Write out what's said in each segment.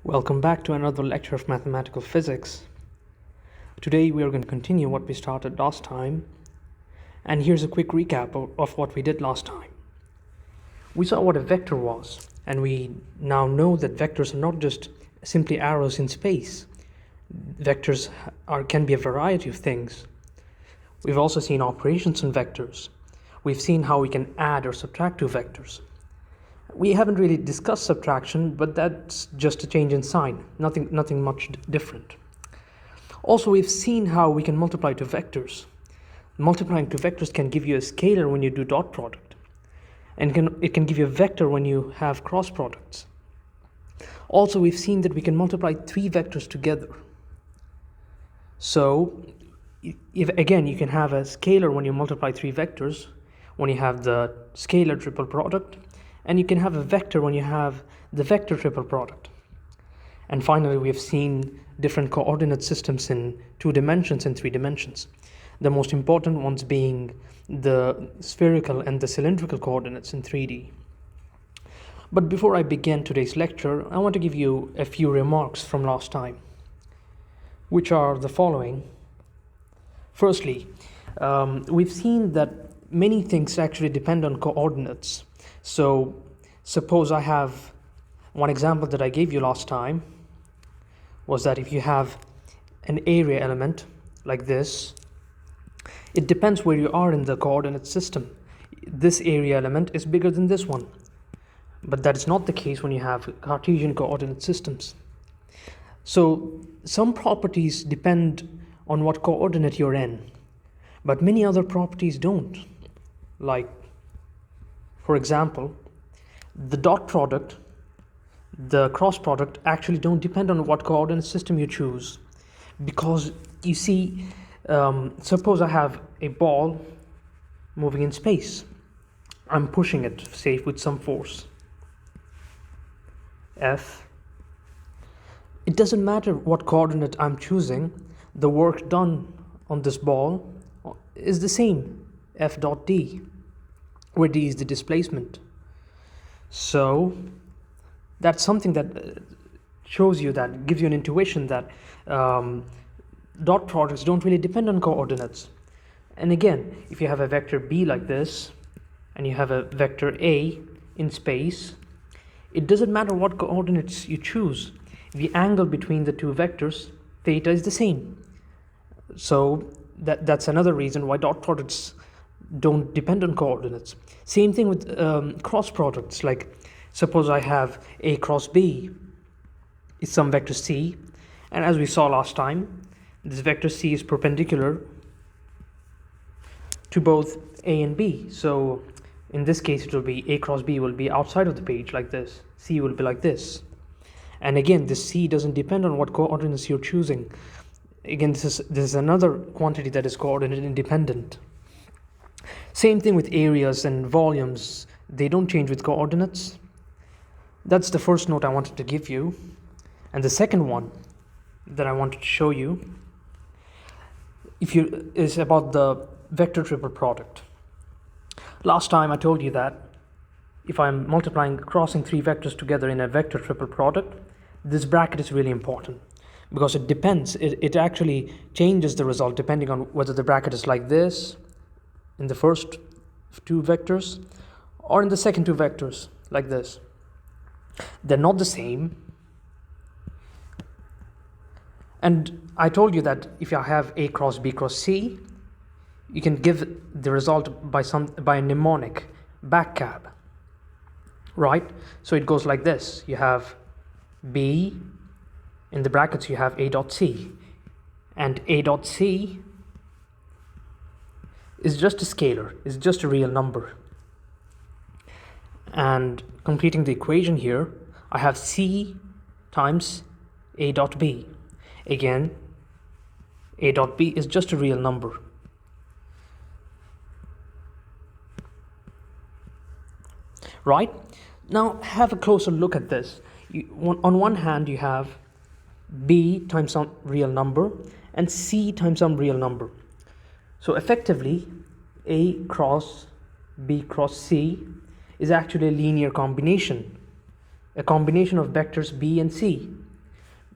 Welcome back to another lecture of mathematical physics. Today we are going to continue what we started last time, and here's a quick recap of what we did last time. We saw what a vector was, and we now know that vectors are not just simply arrows in space. Vectors can be a variety of things. We've also seen operations on vectors. We've seen how we can add or subtract two vectors. We haven't really discussed subtraction, but that's just a change in sign, nothing much different. Also, we've seen how we can multiply two vectors. Multiplying two vectors can give you a scalar when you do dot product, and it can give you a vector when you have cross products. Also, we've seen that we can multiply three vectors together. So, again, you can have a scalar when you multiply three vectors, when you have the scalar triple product, and you can have a vector when you have the vector triple product. And finally, we have seen different coordinate systems in 2 dimensions and 3 dimensions. The most important ones being the spherical and the cylindrical coordinates in 3D. But before I begin today's lecture, I want to give you a few remarks from last time, which are the following. Firstly, we've seen that many things actually depend on coordinates. So suppose I have one example that I gave you last time was that if you have an area element like this, it depends where you are in the coordinate system. This area element is bigger than this one, but that is not the case when you have Cartesian coordinate systems. So some properties depend on what coordinate you're in, but many other properties don't. Like, for example, the dot product, the cross product actually don't depend on what coordinate system you choose. Because you see, suppose I have a ball moving in space. I'm pushing it, say, with some force, F. It doesn't matter what coordinate I'm choosing, the work done on this ball is the same, F dot D, where D is the displacement. So that's something that shows you, that gives you an intuition that dot products don't really depend on coordinates. And again, if you have a vector B like this and you have a vector A in space, it doesn't matter what coordinates you choose. The angle between the two vectors, theta, is the same. So that's another reason why dot products don't depend on coordinates. Same thing with cross products. Like, suppose I have A cross B is some vector C, and as we saw last time, this vector C is perpendicular to both A and B. So in this case, it will be A cross B will be outside of the page like this. C will be like this. And again, this C doesn't depend on what coordinates you're choosing. Again, this is another quantity that is coordinate independent. Same thing with areas and volumes. They don't change with coordinates. That's the first note I wanted to give you. And the second one that I wanted to show you is about the vector triple product. Last time I told you that if I'm crossing three vectors together in a vector triple product, this bracket is really important because it depends. It actually changes the result depending on whether the bracket is like this in the first two vectors or in the second two vectors like this. They're not the same. And I told you that if I have A cross B cross C, you can give the result by a mnemonic, backcab, right? So it goes like this. You have B, in the brackets you have A dot C, and A dot C is just a scalar, is just a real number. And completing the equation here, I have C times A dot B. Again, A dot B is just a real number. Right? Now have a closer look at this. On one hand, you have B times some real number and C times some real number. So effectively, A cross B cross C is actually a linear combination, a combination of vectors B and C.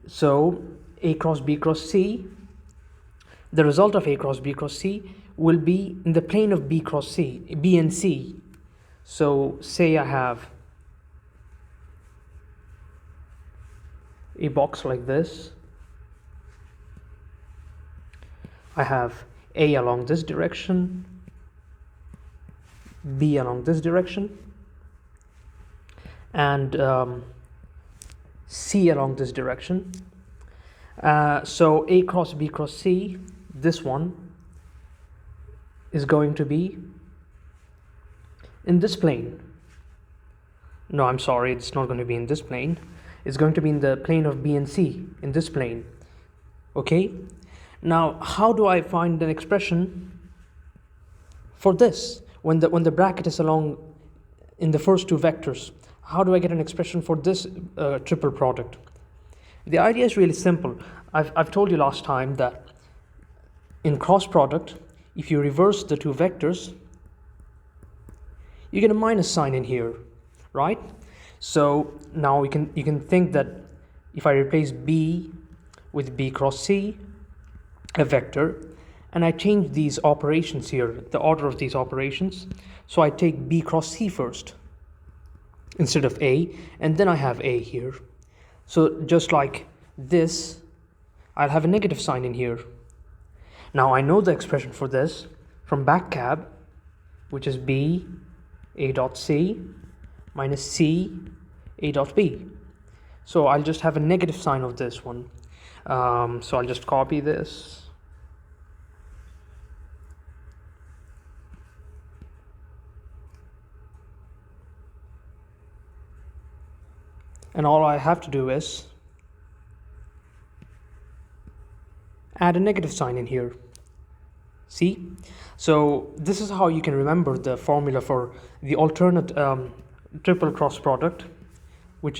So A cross B cross C, the result of A cross B cross C will be in the plane of B cross C, B and C. So say I have a box like this. I have A along this direction, B along this direction, and C along this direction. So A cross B cross C, this one is going to be in this plane. No, I'm sorry, it's not going to be in this plane. It's going to be in the plane of B and C, in this plane. Okay? Now, how do I find an expression for this when the bracket is along in the first two vectors? How do I get an expression for this triple product? The idea is really simple. I've told you last time that in cross product, if you reverse the two vectors, you get a minus sign in here, right? So now you can think that if I replace B with B cross C, a vector, and I change these operations here, the order of these operations, so I take B cross C first instead of A, and then I have A here. So just like this, I'll have a negative sign in here. Now I know the expression for this from back cab, which is B A dot C minus C A dot B. So I'll just have a negative sign of this one. So I'll just copy this. And all I have to do is add a negative sign in here. See? So this is how you can remember the formula for the alternate triple cross product, which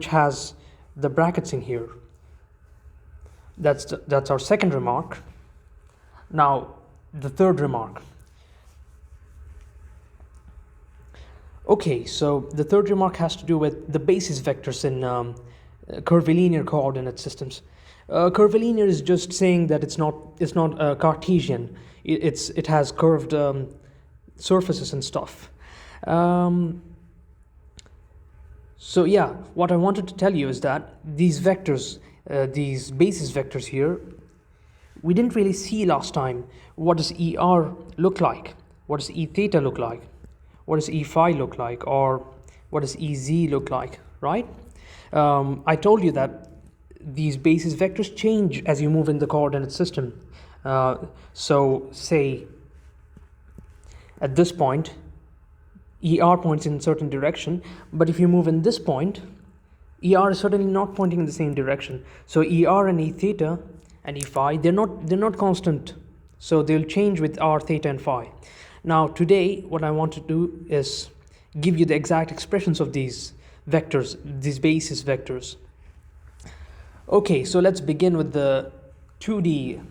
has the brackets in here. That's our second remark. Now the third remark. Okay, so the third remark has to do with the basis vectors in curvilinear coordinate systems. Curvilinear is just saying that it's not Cartesian. It has curved surfaces and stuff. So yeah, what I wanted to tell you is that these vectors, these basis vectors here, we didn't really see last time. What does ER look like? What does E theta look like? What does E phi look like? Or what does EZ look like, right? I told you that these basis vectors change as you move in the coordinate system. So say at this point, ER points in a certain direction, but if you move in this point, ER is certainly not pointing in the same direction. So ER and E theta and E phi, they're not constant. So they'll change with R theta and phi. Now today, what I want to do is give you the exact expressions of these vectors, these basis vectors. Okay, so let's begin with the 2D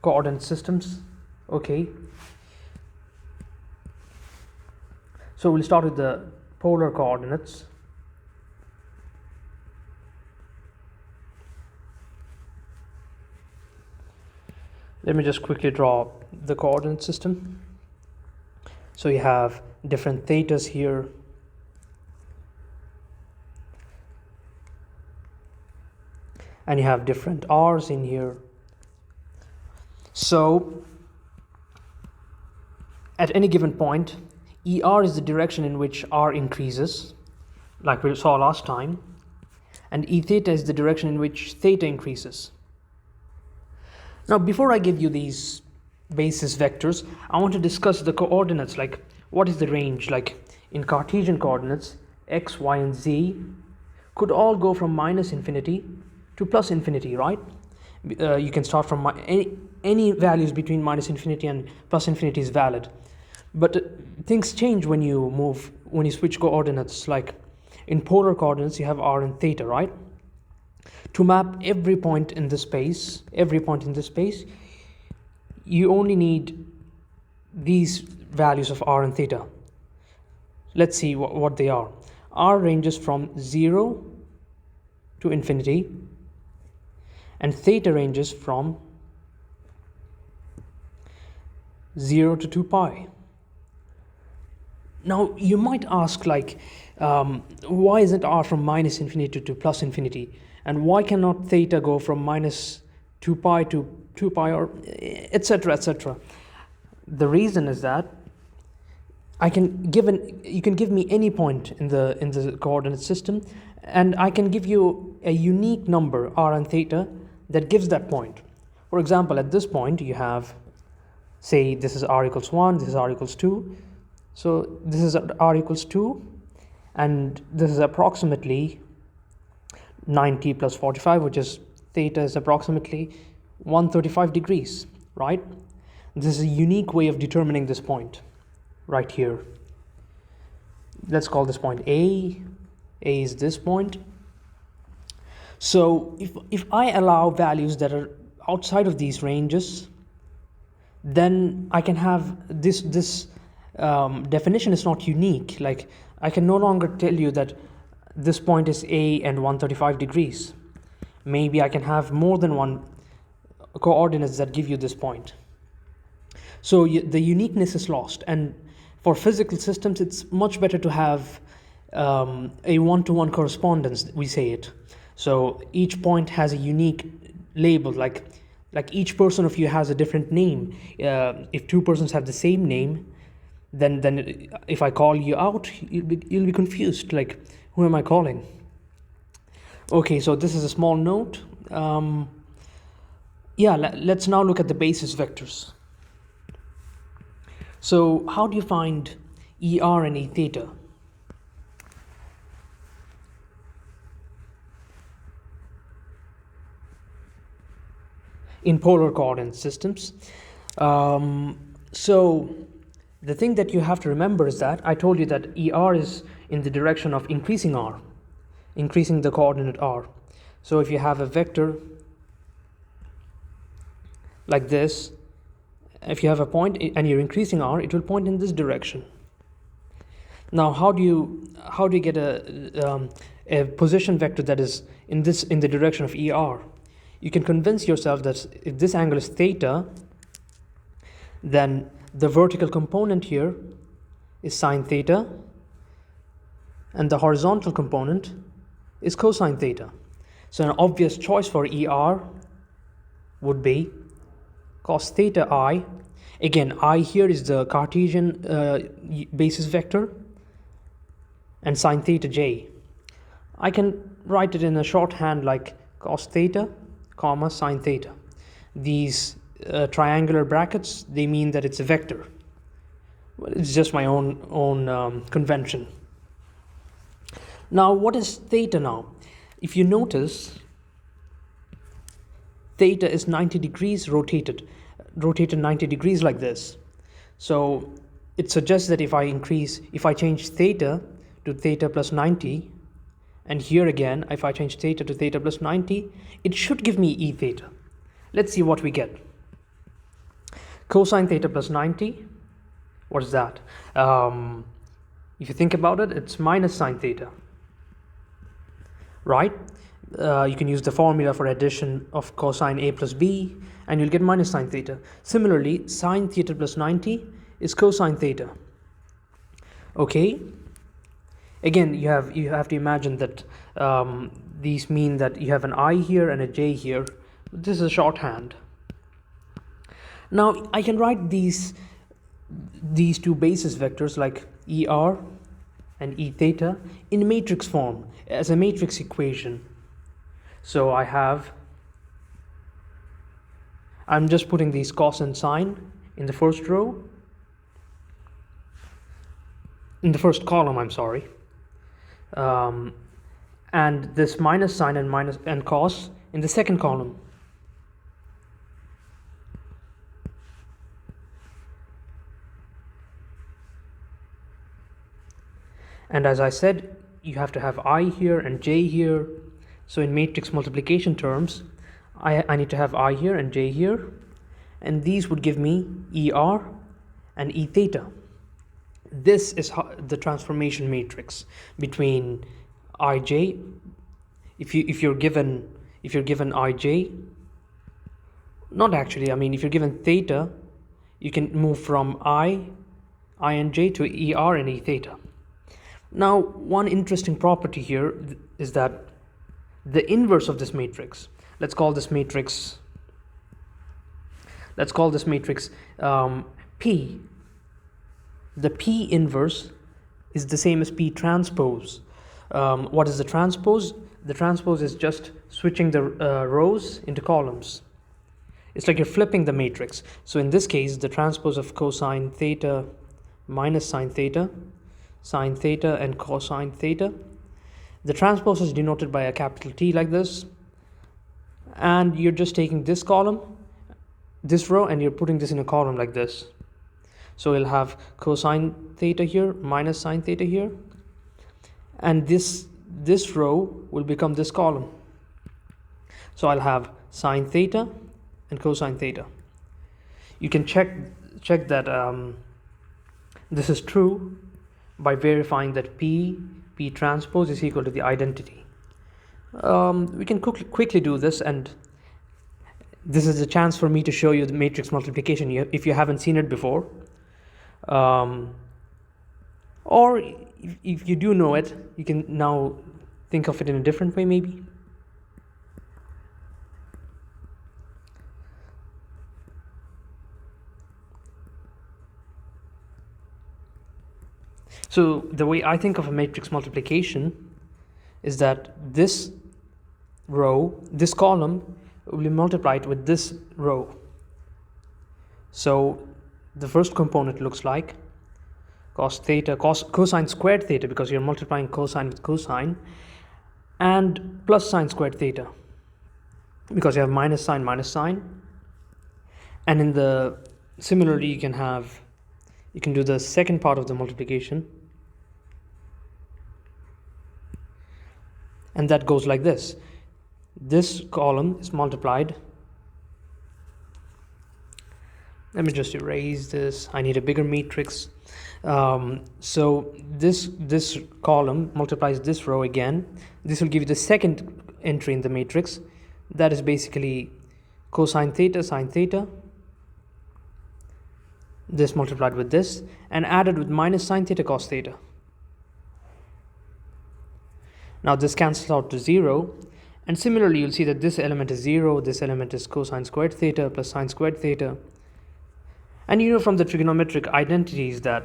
coordinate systems. Okay. So we'll start with the polar coordinates. Let me just quickly draw the coordinate system. So you have different thetas here. And you have different r's in here. So at any given point, ER is the direction in which r increases, like we saw last time, and E theta is the direction in which theta increases. Now before I give you these basis vectors, I want to discuss the coordinates, like what is the range. Like in Cartesian coordinates, x, y, and z could all go from minus infinity to plus infinity, right? You can start from any values between minus infinity and plus infinity is valid. But things change when you switch coordinates. Like in polar coordinates, you have r and theta, right? To map every point in this space, you only need these values of r and theta. Let's see what they are. R ranges from 0 to infinity. and theta ranges from 0 to 2 pi. Now you might ask, like, why isn't r from minus infinity to plus infinity, and why cannot theta go from minus 2 pi to 2 pi, or etc., etc.? The reason is that you can give me any point in the coordinate system, and I can give you a unique number, r and theta, that gives that point. For example, at this point you have, say, this is r equals 1, this is r equals 2. So this is r equals 2, and this is approximately 90 plus 45, which is theta is approximately 135 degrees, right? This is a unique way of determining this point right here. Let's call this point A. A is this point. So if I allow values that are outside of these ranges, then I can have this definition is not unique. Like, I can no longer tell you that this point is A and 135 degrees. Maybe I can have more than one coordinates that give you this point. So the uniqueness is lost, and for physical systems it's much better to have a one-to-one correspondence, we say it. So each point has a unique label, like each person of you has a different name. If two persons have the same name, then if I call you out, you'll be confused, like, who am I calling? Okay, so this is a small note. Let's now look at the basis vectors. So how do you find ER and E theta? In polar coordinate systems? So the thing that you have to remember is that I told you that ER is in the direction of increasing r, increasing the coordinate r. So if you have a vector like this, if you have a point and you're increasing r, it will point in this direction. Now, how do you get a position vector that is in the direction of ER? You can convince yourself that if this angle is theta, then the vertical component here is sine theta, and the horizontal component is cosine theta. So an obvious choice for ER would be cos theta I. Again, I here is the Cartesian basis vector, and sine theta j. I can write it in a shorthand like cos theta, comma sine theta. These triangular brackets, they mean that it's a vector. Well, it's just my own convention. Now, what is theta now? If you notice, theta is 90 degrees rotated 90 degrees like this. So it suggests that if I change theta to theta plus 90, and here again, if I change theta to theta plus 90, it should give me E theta. Let's see what we get. Cosine theta plus 90, what is that? If you think about it, it's minus sine theta, right? You can use the formula for addition of cosine A plus B, and you'll get minus sine theta. Similarly, sine theta plus 90 is cosine theta. Okay. Again, you have to imagine that these mean that you have an I here and a J here. This is a shorthand. Now I can write these two basis vectors like ER and E theta in matrix form as a matrix equation. So I'm just putting these cos and sine in the first row, in the first column, I'm sorry. And this minus sine and cos in the second column. And as I said, you have to have I here and J here. So in matrix multiplication terms, I need to have I here and J here, and these would give me ER and E theta. This is the transformation matrix between IJ. If you're given if you're given ij, not actually, I mean, if you're given theta, you can move from I and j to er and e theta. Now, one interesting property here is that the inverse of this matrix, let's call this matrix P. The P inverse is the same as P transpose. What is the transpose? The transpose is just switching the rows into columns. It's like you're flipping the matrix. So in this case, the transpose of cosine theta minus sine theta and cosine theta. The transpose is denoted by a capital T like this. And you're just taking this column, this row, and you're putting this in a column like this. So you'll have cosine theta here minus sine theta here. And this row will become this column. So I'll have sine theta and cosine theta. You can check that this is true by verifying that P transpose is equal to the identity. We can quickly do this, and this is a chance for me to show you the matrix multiplication if you haven't seen it before. Or if you do know it, you can now think of it in a different way maybe. So the way I think of a matrix multiplication is that this row, this column, will be multiplied with this row. So the first component looks like cos theta, cosine squared theta, because you're multiplying cosine with cosine, and plus sine squared theta, because you have minus sine. And in the similarly, you can do the second part of the multiplication, and that goes like this. This column is multiplied. Let me just erase this. I need a bigger matrix. So this column multiplies this row again. This will give you the second entry in the matrix. That is basically cosine theta, sine theta. This multiplied with this and added with minus sine theta, cos theta. Now this cancels out to 0. And similarly, you'll see that this element is 0. This element is cosine squared theta plus sine squared theta. And you know from the trigonometric identities that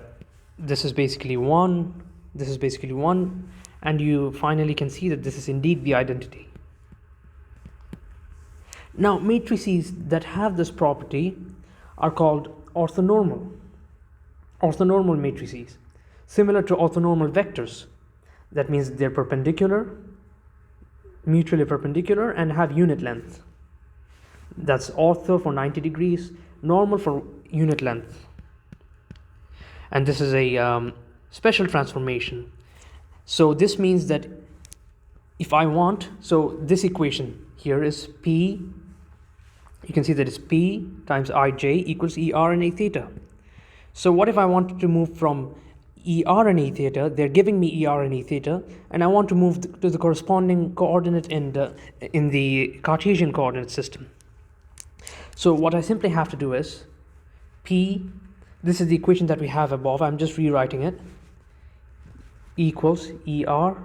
this is basically 1, this is basically 1, and you finally can see that this is indeed the identity. Now, matrices that have this property are called orthonormal matrices, similar to orthonormal vectors. That means they're perpendicular, mutually perpendicular, and have unit length. That's ortho for 90 degrees, normal for unit length. And this is a special transformation. So this means that if I want, so this equation here is P, you can see that it's P times Ij equals ER and A theta. So what if I wanted to move from ER and E theta, they're giving me ER and E theta, and I want to move to the corresponding coordinate in the Cartesian coordinate system. So what I simply have to do is P, this is the equation that we have above, I'm just rewriting it, equals ER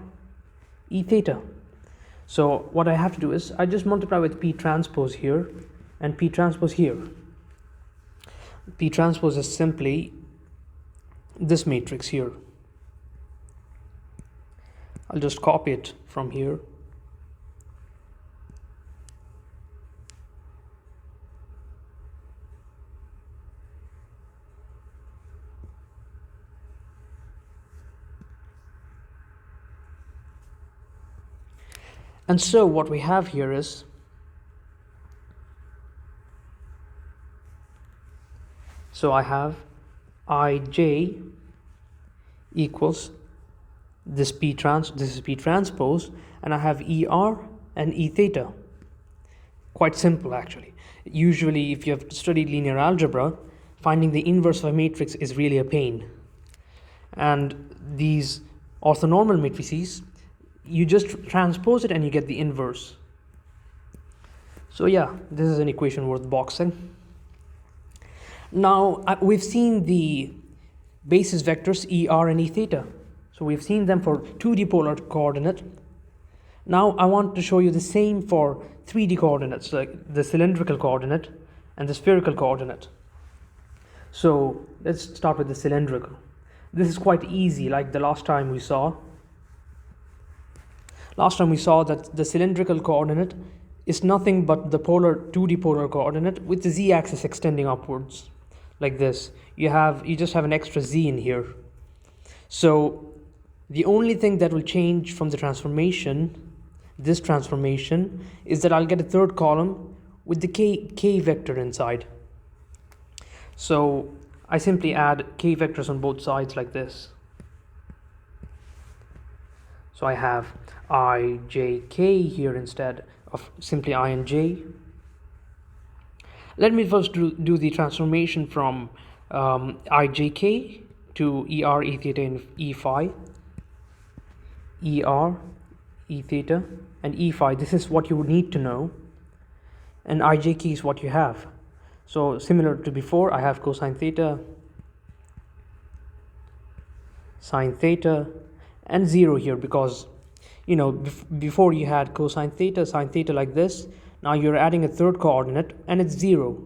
E theta. So what I have to do is I just multiply with P transpose here and P transpose here. P transpose is simply this matrix here. I'll just copy it from here. And so what we have here is I have Ij equals this is P transpose, and I have ER and E theta. Quite simple actually. Usually if you have studied linear algebra, finding the inverse of a matrix is really a pain. And these orthonormal matrices, you just transpose it and you get the inverse. So yeah, this is an equation worth boxing. Now we've seen the basis vectors ER and E theta. So we've seen them for 2D polar coordinate. Now I want to show you the same for 3D coordinates, like the cylindrical coordinate and the spherical coordinate. So let's start with the cylindrical. This is quite easy, like the last time we saw. Last time we saw that the cylindrical coordinate is nothing but the 2D polar coordinate with the z-axis extending upwards, like this. You just have an extra z in here. So the only thing that will change from the transformation, this transformation, is that I'll get a third column with the k vector inside. So I simply add k vectors on both sides like this. So I have I, j, k here instead of simply I and j. Let me first do the transformation from I, j, k to ER, E theta, and E phi. ER, E theta, and E phi. This is what you would need to know. And I, j, k is what you have. So similar to before, I have cosine theta, sine theta, and 0 here, because before you had cosine theta, sine theta like this. Now you're adding a third coordinate and it's 0.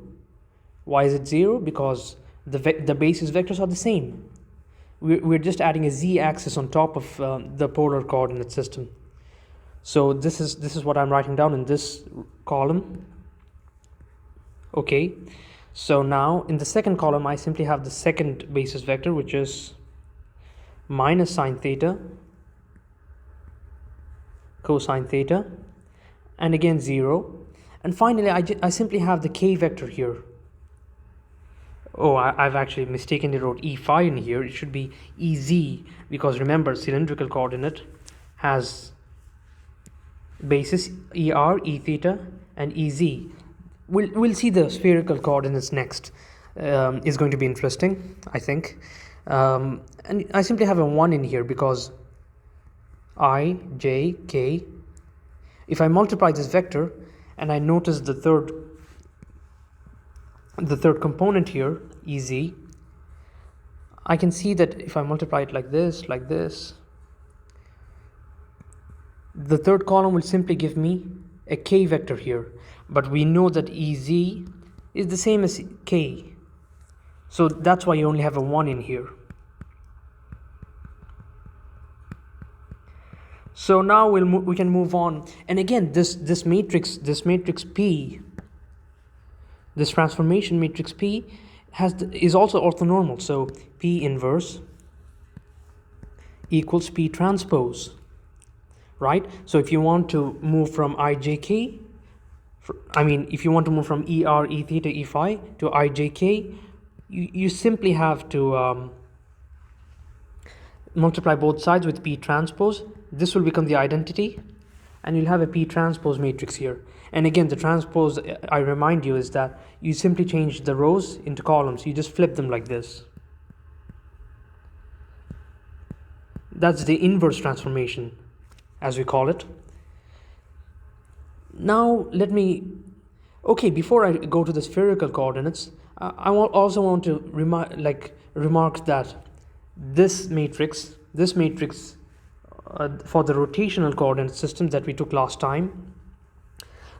Why is it 0? Because the basis vectors are the same. We're just adding a z-axis on top of the polar coordinate system. So this is what I'm writing down in this column. Okay, so now in the second column I simply have the second basis vector, which is minus sine theta, cosine theta, and again 0. And finally I simply have the k vector here. Oh, I've actually mistakenly wrote E phi in here. It should be EZ, because remember, cylindrical coordinate has basis ER, E theta, and EZ. We'll see the spherical coordinates next. Is going to be interesting, I think. And I simply have a 1 in here because I, j, k. If I multiply this vector and I notice the third component here, EZ, I can see that if I multiply it like this, the third column will simply give me a k vector here. But we know that EZ is the same as k. So that's why you only have a 1 in here. So now we can move on. And again, this matrix P, this transformation matrix P is also orthonormal. So P inverse equals P transpose, right? So if you want to move from IJK, if you want to move from ER, E theta, E phi to IJK, you simply have to multiply both sides with P transpose. This will become the identity, and you'll have a P transpose matrix here. And again, the transpose, I remind you, is that you simply change the rows into columns. You just flip them like this. That's the inverse transformation, as we call it. Now before I go to the spherical coordinates, I also want to remark that this matrix for the rotational coordinate system that we took last time,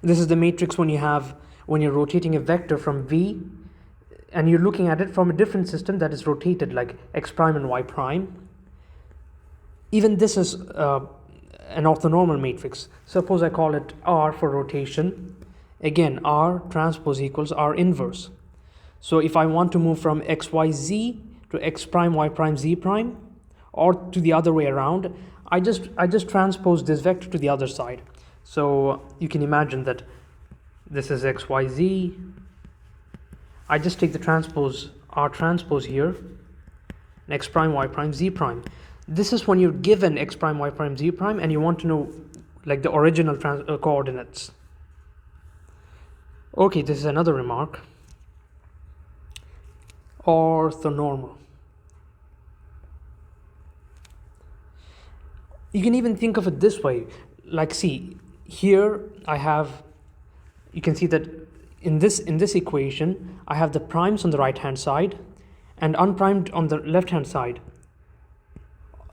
this is the matrix when you're rotating a vector from V and you're looking at it from a different system that is rotated, like x prime and y prime. Even this is an orthonormal matrix. Suppose I call it R for rotation. Again, R transpose equals R inverse. So if I want to move from xyz to x prime, y prime, z prime, or to the other way around, I just transpose this vector to the other side. So you can imagine that this is xyz. I just take the transpose, R transpose here, and x prime, y prime, z prime. This is when you're given x prime, y prime, z prime, and you want to know like the original coordinates. Okay, this is another remark. Orthonormal. You can even think of it this way. Like, see, here I have you can see that in this equation, I have the primes on the right hand side and unprimed on the left hand side.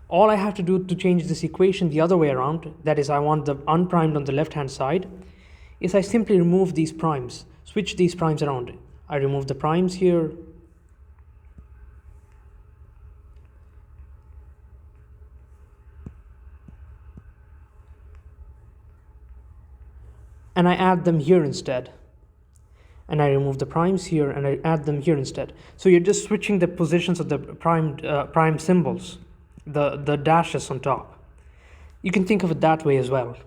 All I have to do to change this equation the other way around, that is, I want the unprimed on the left hand side, is I simply remove these primes, switch these primes around. I remove the primes here, and I add them here instead. And I remove the primes here and I add them here instead. So you're just switching the positions of the prime symbols, the dashes on top. You can think of it that way as well.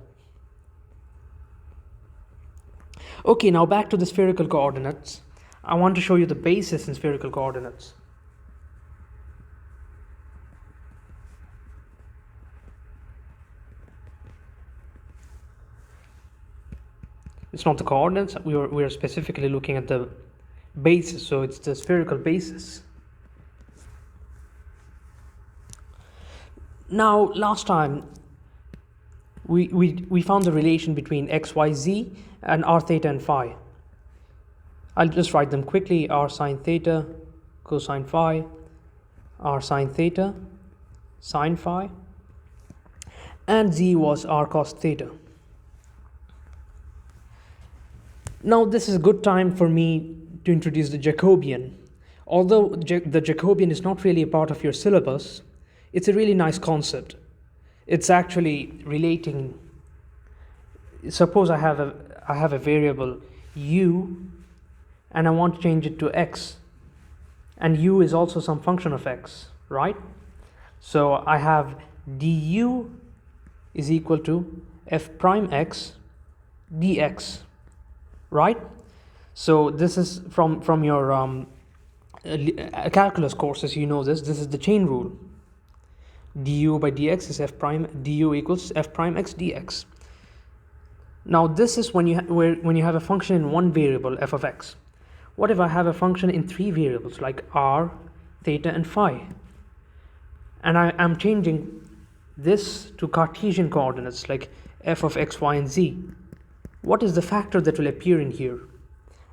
Okay, now back to the spherical coordinates. I want to show you the basis in spherical coordinates. It's not the coordinates, we are specifically looking at the basis, so it's the spherical basis. Now, last time we found the relation between x, y, z and r theta and phi. I'll just write them quickly: r sine theta, cosine phi, r sine theta, sine phi, and z was r cos theta. Now this is a good time for me to introduce the Jacobian. Although the Jacobian is not really a part of your syllabus, it's a really nice concept. It's actually relating. Suppose I have a variable u and I want to change it to x, and u is also some function of x, right? So I have du is equal to f prime x dx. Right? So this is from your calculus courses, you know this. This is the chain rule. Du by dx is f prime, du equals f prime x dx. Now this is when you have a function in one variable, f of x. What if I have a function in three variables like r, theta and phi? And I am changing this to Cartesian coordinates like f of x, y and z. What is the factor that will appear in here?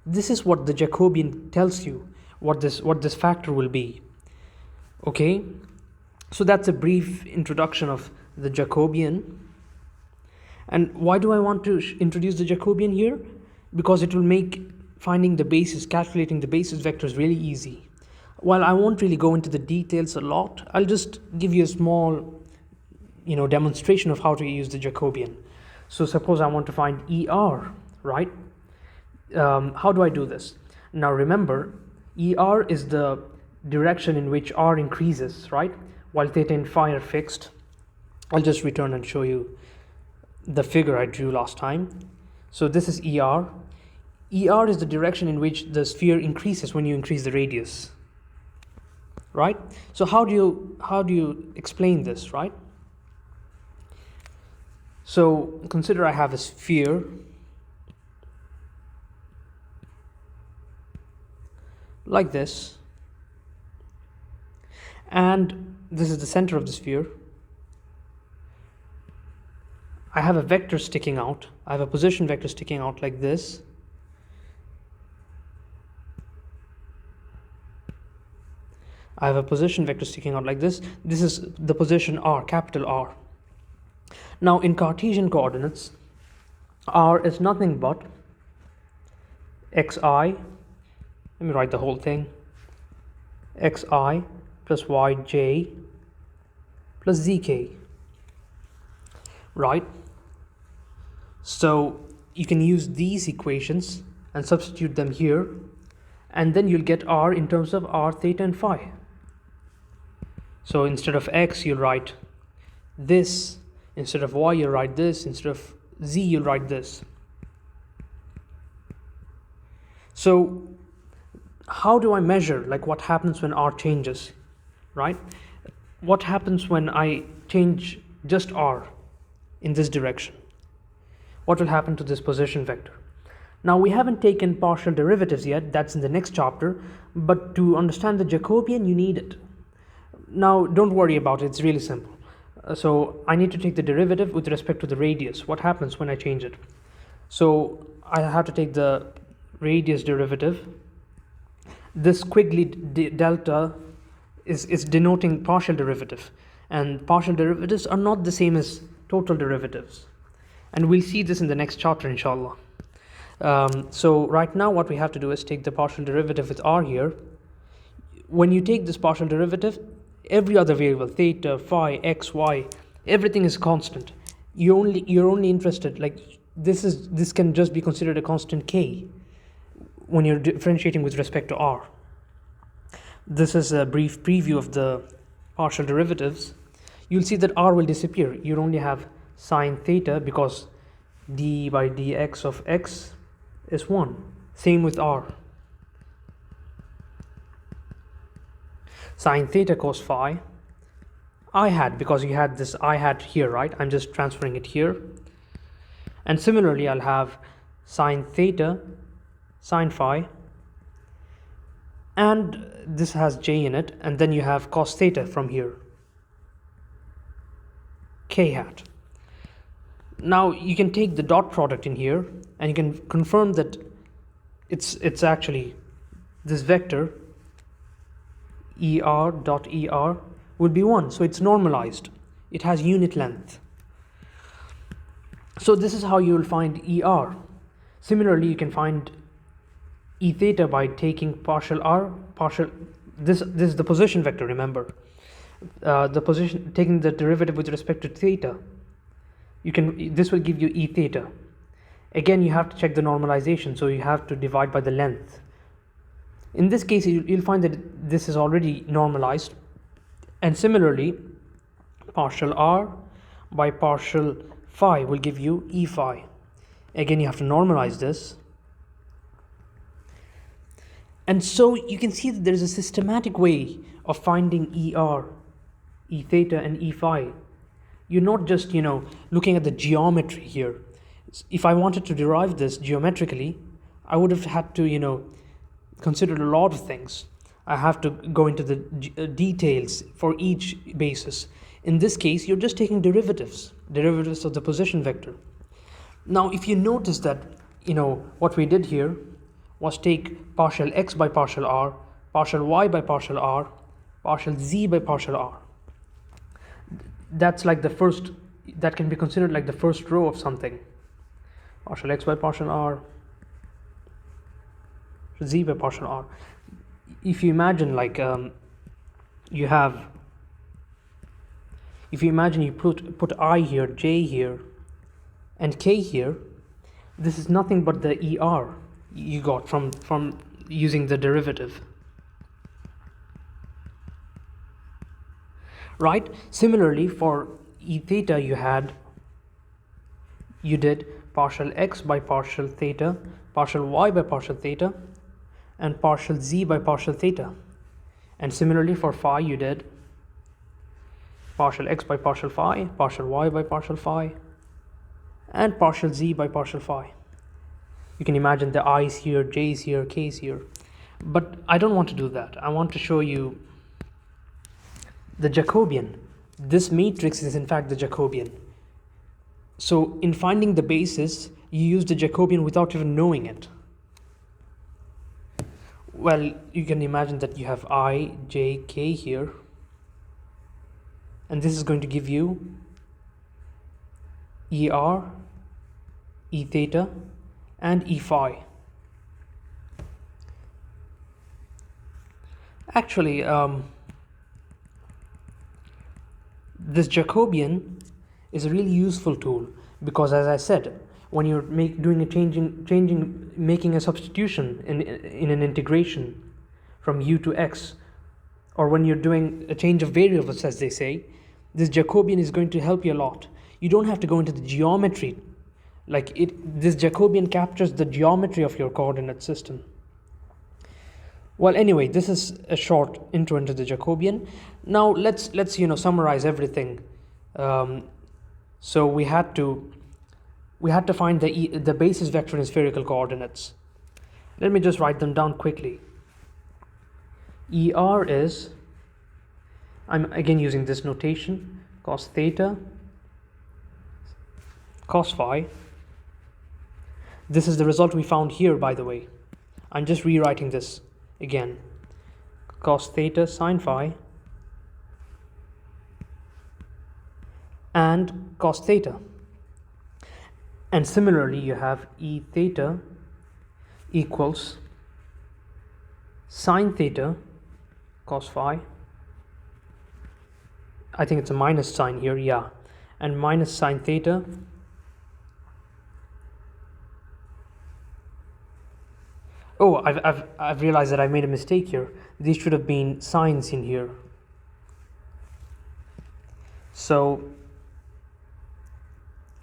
This is what the Jacobian tells you, what this factor will be. Okay, so that's a brief introduction of the Jacobian. And why do I want to introduce the Jacobian here? Because it will make finding the basis, calculating the basis vectors really easy. While I won't really go into the details a lot, I'll just give you a small, demonstration of how to use the Jacobian. So suppose I want to find ER, right? How do I do this? Now remember, ER is the direction in which R increases, right? While theta and phi are fixed. I'll just return and show you the figure I drew last time. So this is ER. ER is the direction in which the sphere increases when you increase the radius, right? So how do you explain this, right? So consider I have a sphere like this, and this is the center of the sphere. I have a vector sticking out. I have a position vector sticking out like this. I have a position vector sticking out like this. This is the position R, capital R. Now in Cartesian coordinates, R is nothing but xi, let me write the whole thing, xi plus yj plus zk, right? So you can use these equations and substitute them here, and then you'll get R in terms of r, theta and phi. So instead of x, you'll write this. Instead of y, you'll write this. Instead of z, you'll write this. So how do I measure like what happens when r changes, right? What happens when I change just r in this direction? What will happen to this position vector? Now we haven't taken partial derivatives yet, that's in the next chapter, but to understand the Jacobian you need it. Now don't worry about it, it's really simple. So I need to take the derivative with respect to the radius. What happens when I change it? So I have to take the radius derivative. This squiggly delta is denoting partial derivative, and partial derivatives are not the same as total derivatives, and we'll see this in the next chapter, inshallah. So right now what we have to do is take the partial derivative with r here. When you take this partial derivative, every other variable, theta, phi, x, y, everything is constant. You're only interested, like this can just be considered a constant k when you're differentiating with respect to r. This is a brief preview of the partial derivatives. You'll see that r will disappear. You only have sine theta because d by dx of x is 1. Same with r. Sine theta cos phi. I hat, because you had this I hat here, right? I'm just transferring it here. And similarly, I'll have sine theta, sine phi, and this has j in it, and then you have cos theta from here, k hat. Now you can take the dot product in here, and you can confirm that it's actually this vector er dot er would be 1, so it's normalized. It has unit length. So this is how you will find er. Similarly, you can find e theta by taking partial r, partial, this is the position vector, remember. The position, taking the derivative with respect to theta, this will give you e theta. Again, you have to check the normalization, so you have to divide by the length. In this case, you'll find that this is already normalized. And similarly, partial r by partial phi will give you e phi. Again, you have to normalize this. And so you can see that there is a systematic way of finding er, e theta, and e phi. You're not just, looking at the geometry here. If I wanted to derive this geometrically, I would have had to, consider a lot of things. I have to go into the details for each basis. In this case, you're just taking derivatives of the position vector. Now, if you notice that, what we did here was take partial x by partial r, partial y by partial r, partial z by partial r. That's like that can be considered like the first row of something. Partial x by partial r, z by partial r. If you imagine you put I here, j here, and k here, this is nothing but the er you got from using the derivative. Right? Similarly, for e theta you did partial x by partial theta, partial y by partial theta, and partial z by partial theta. And similarly for phi you did partial x by partial phi, partial y by partial phi, and partial z by partial phi. You can imagine the i's here, j's here, k's here. But I don't want to do that. I want to show you the Jacobian. This matrix is in fact the Jacobian. So in finding the basis, you use the Jacobian without even knowing it. Well, you can imagine that you have I, j, k here, and this is going to give you er, e theta, and e phi. Actually, this Jacobian is a really useful tool because, as I said, when you're making a substitution in an integration from u to x, or when you're doing a change of variables, as they say, this Jacobian is going to help you a lot. You don't have to go into the geometry. This Jacobian captures the geometry of your coordinate system. Well, anyway, this is a short intro into the Jacobian. Now let's summarize everything. So we had to find the basis vector in spherical coordinates. Let me just write them down quickly. Er is, I'm again using this notation, cos theta, cos phi. This is the result we found here, by the way. I'm just rewriting this again. Cos theta sine phi and cos theta. And similarly, you have E theta equals sine theta cos phi. I think it's a minus sign here, yeah. And minus sine theta oh, I've realized that I made a mistake here. These should have been signs in here. So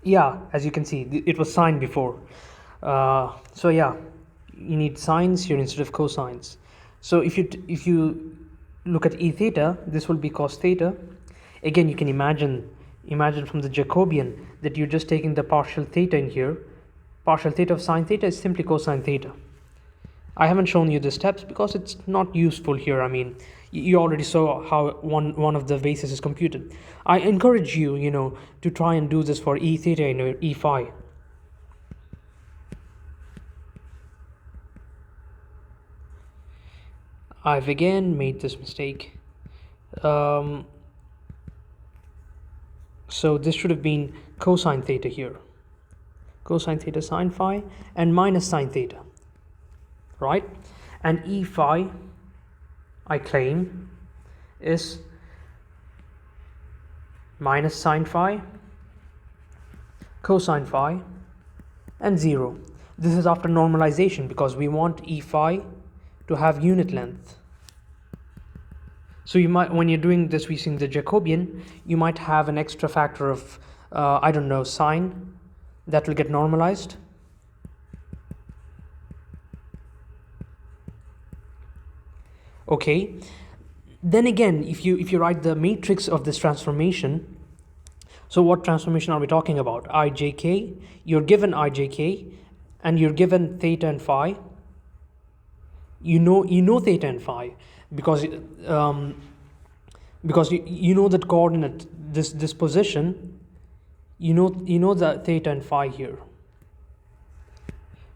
yeah, as you can see, it was sine before. So yeah, you need sines here instead of cosines. So if you look at E theta, this will be cos theta. Again, you can imagine from the Jacobian that you're just taking the partial theta in here. Partial theta of sine theta is simply cosine theta. I haven't shown you the steps because it's not useful here. I mean, you already saw how one of the bases is computed. I encourage you, to try and do this for E theta and E phi. I've again made this mistake. So this should have been cosine theta here. Cosine theta sine phi and minus sine theta. Right? And E phi, I claim, is minus sine phi, cosine phi, and 0. This is after normalization because we want E phi to have unit length. So you might, when you're doing this using the Jacobian, you might have an extra factor of, sine that will get normalized. Okay, then again, if you write the matrix of this transformation, so what transformation are we talking about? ijk, you're given ijk, and you're given theta and phi. You know theta and phi because you know that coordinate, this position. You know the theta and phi here.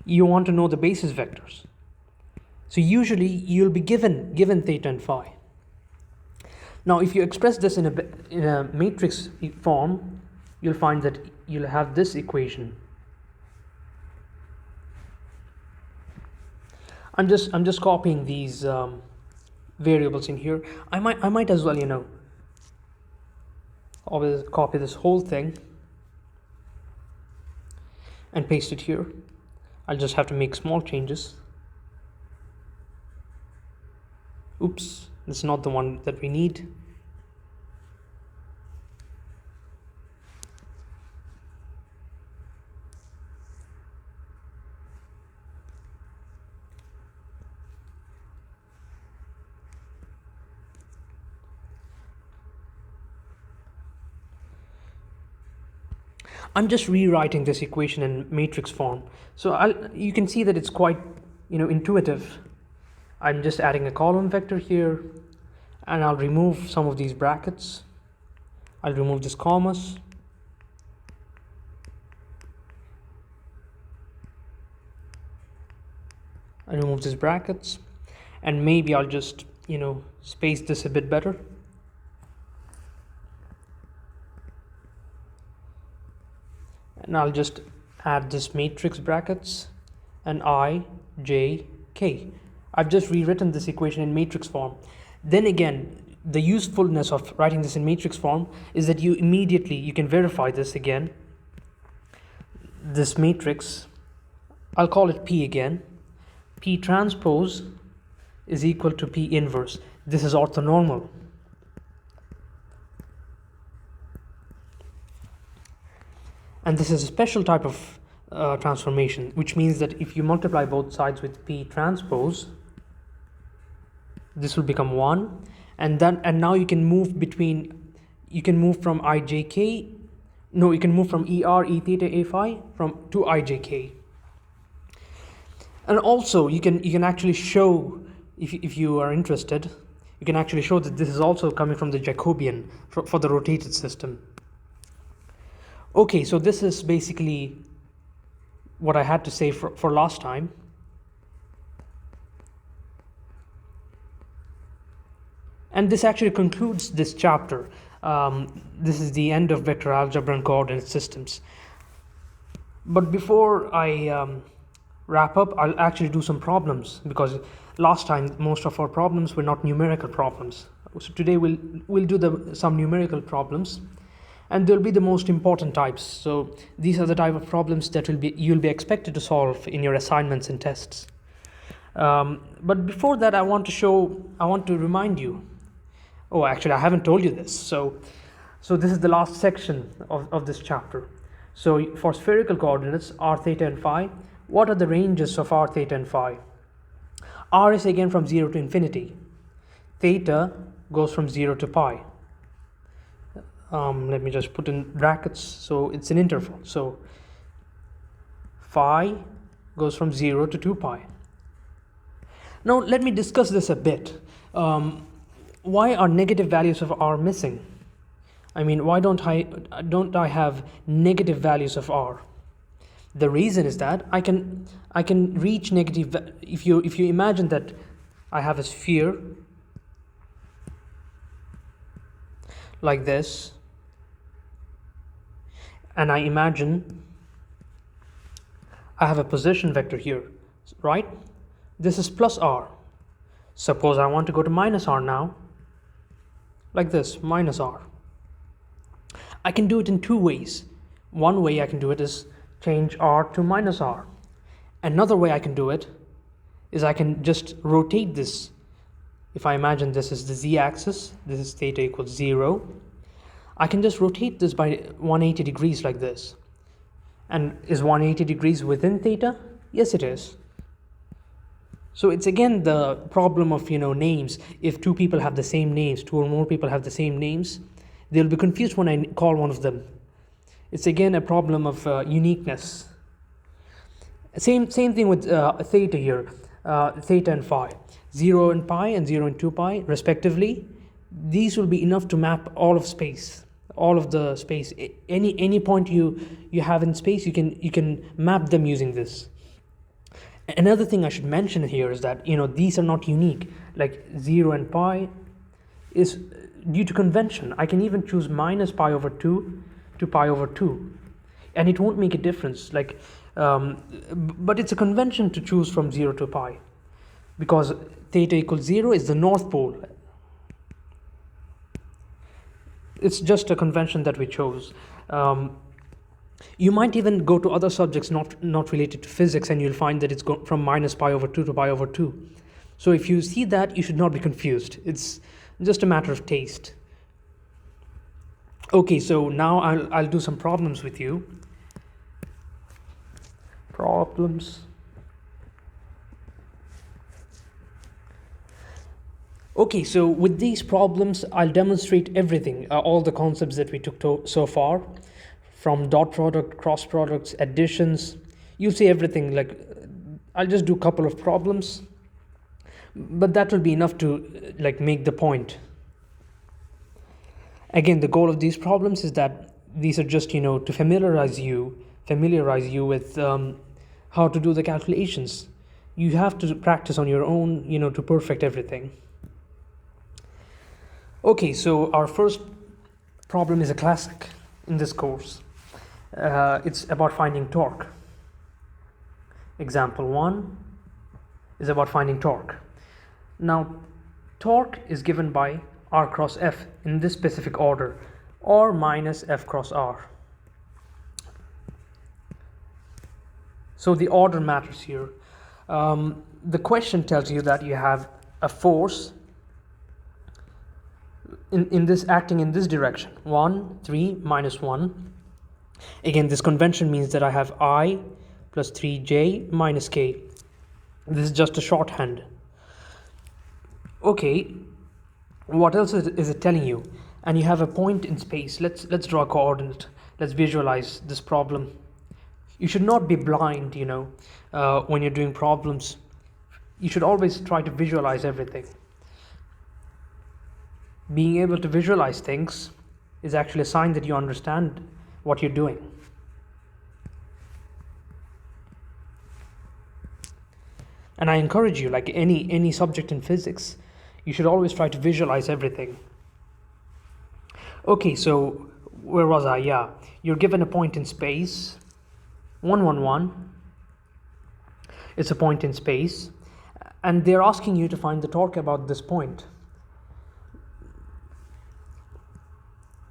You want to know the basis vectors. So usually you'll be given theta and phi. Now if you express this in a matrix form, you'll find that you'll have this equation. I'm just copying these variables in here. I might as well always copy this whole thing and paste it here. I'll just have to make small changes. Oops, that's not the one that we need. I'm just rewriting this equation in matrix form. So you can see that it's quite intuitive. I'm just adding a column vector here, and I'll remove some of these brackets. I'll remove this commas. I'll remove these brackets, and maybe I'll just space this a bit better. And I'll just add this matrix brackets and I, J, K. I've just rewritten this equation in matrix form. Then again, the usefulness of writing this in matrix form is that you can verify this again. This matrix, I'll call it P again. P transpose is equal to P inverse. This is orthonormal. And this is a special type of transformation, which means that if you multiply both sides with P transpose, this will become 1, and now you can move from ijk, you can move from ER, E theta, A phi to ijk. And also you can actually show, if you are interested, you can actually show that this is also coming from the Jacobian for the rotated system. Okay, so this is basically what I had to say for last time. And this actually concludes this chapter. This is the end of vector algebra and coordinate systems. But before I wrap up, I'll actually do some problems, because last time most of our problems were not numerical problems. So today we'll do some numerical problems, and they'll be the most important types. So these are the type of problems that you'll be expected to solve in your assignments and tests. But before that, I want to remind you. Oh, actually, I haven't told you this. So this is the last section of this chapter. So for spherical coordinates, r, theta, and phi, what are the ranges of r, theta, and phi? R is again from 0 to infinity. Theta goes from 0 to pi. Let me just put in brackets, so it's an interval. So phi goes from 0 to 2 pi. Now let me discuss this a bit. Why are negative values of r missing? I mean, why don't I have negative values of r? The reason is that I can reach negative. If you imagine that I have a sphere like this, and I imagine I have a position vector here, right? This is plus r. Suppose I want to go to minus r now, like this, minus r. I can do it in two ways. One way I can do it is change r to minus r. Another way I can do it is I can just rotate this. If I imagine this is the z-axis, this is theta equals 0, I can just rotate this by 180 degrees like this. And is 180 degrees within theta? Yes, it is. So it's again the problem of, names. If two people have the same names, two or more people have the same names, they'll be confused when I call one of them. It's again a problem of uniqueness. Same thing with theta here, theta and phi. 0 and pi and 0 and 2 pi respectively. These will be enough to map all of space, all of the space. Any point you have in space, you can map them using this. Another thing I should mention here is that these are not unique. Like 0 and pi is due to convention. I can even choose minus pi over 2 to pi over 2, and it won't make a difference. But it's a convention to choose from 0 to pi, because theta equals 0 is the north pole. It's just a convention that we chose. You might even go to other subjects not related to physics, and you'll find that it's from minus pi over 2 to pi over 2. So if you see that, you should not be confused. It's just a matter of taste. Okay, so now I'll do some problems with you. Problems. Okay, so with these problems, I'll demonstrate everything, all the concepts that we took so far, from dot product, cross products, additions. You'll see everything. I'll just do a couple of problems, but that will be enough to make the point. Again, the goal of these problems is that these are just to familiarize you with how to do the calculations. You have to practice on your own to perfect everything. Okay, so our first problem is a classic in this course. It's about finding torque. Example 1 is about finding torque. Now, torque is given by r cross f in this specific order, or minus f cross r. So the order matters here. The question tells you that you have a force in this acting in this direction, 1, 3, minus 1. Again, this convention means that I have I plus 3j minus k. This is just a shorthand. Okay, what else is it telling you? And you have a point in space. Let's draw a coordinate. Let's visualize this problem. You should not be blind, when you're doing problems. You should always try to visualize everything. Being able to visualize things is actually a sign that you understand what you're doing. And I encourage you, like any subject in physics, you should always try to visualize everything. Okay, so where was I? Yeah, you're given a point in space, 1, 1, 1. It's a point in space, and they're asking you to find the torque about this point.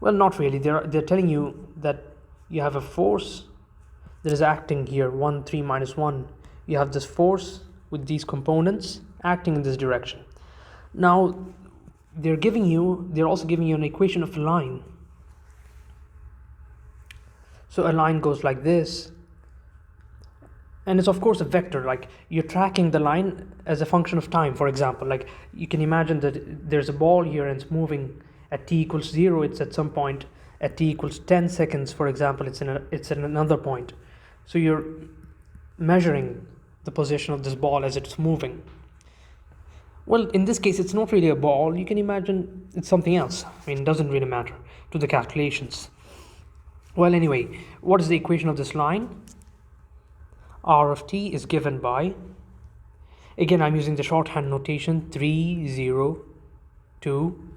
Well, not really. They're telling you that you have a force that is acting here, 1, 3, minus 1. You have this force with these components acting in this direction. Now, they're also giving you an equation of a line. So a line goes like this, and it's of course a vector. Like, you're tracking the line as a function of time. For example, like, you can imagine that there's a ball here and it's moving at t equals 0. It's at some point at t equals 10 seconds, for example. It's at another point. So you're measuring the position of this ball as it's moving. Well, in this case, it's not really a ball. You can imagine it's something else. I mean, it doesn't really matter to the calculations. Well, anyway, what is the equation of this line? R of t is given by, again, I'm using the shorthand notation, 3, 0, 2,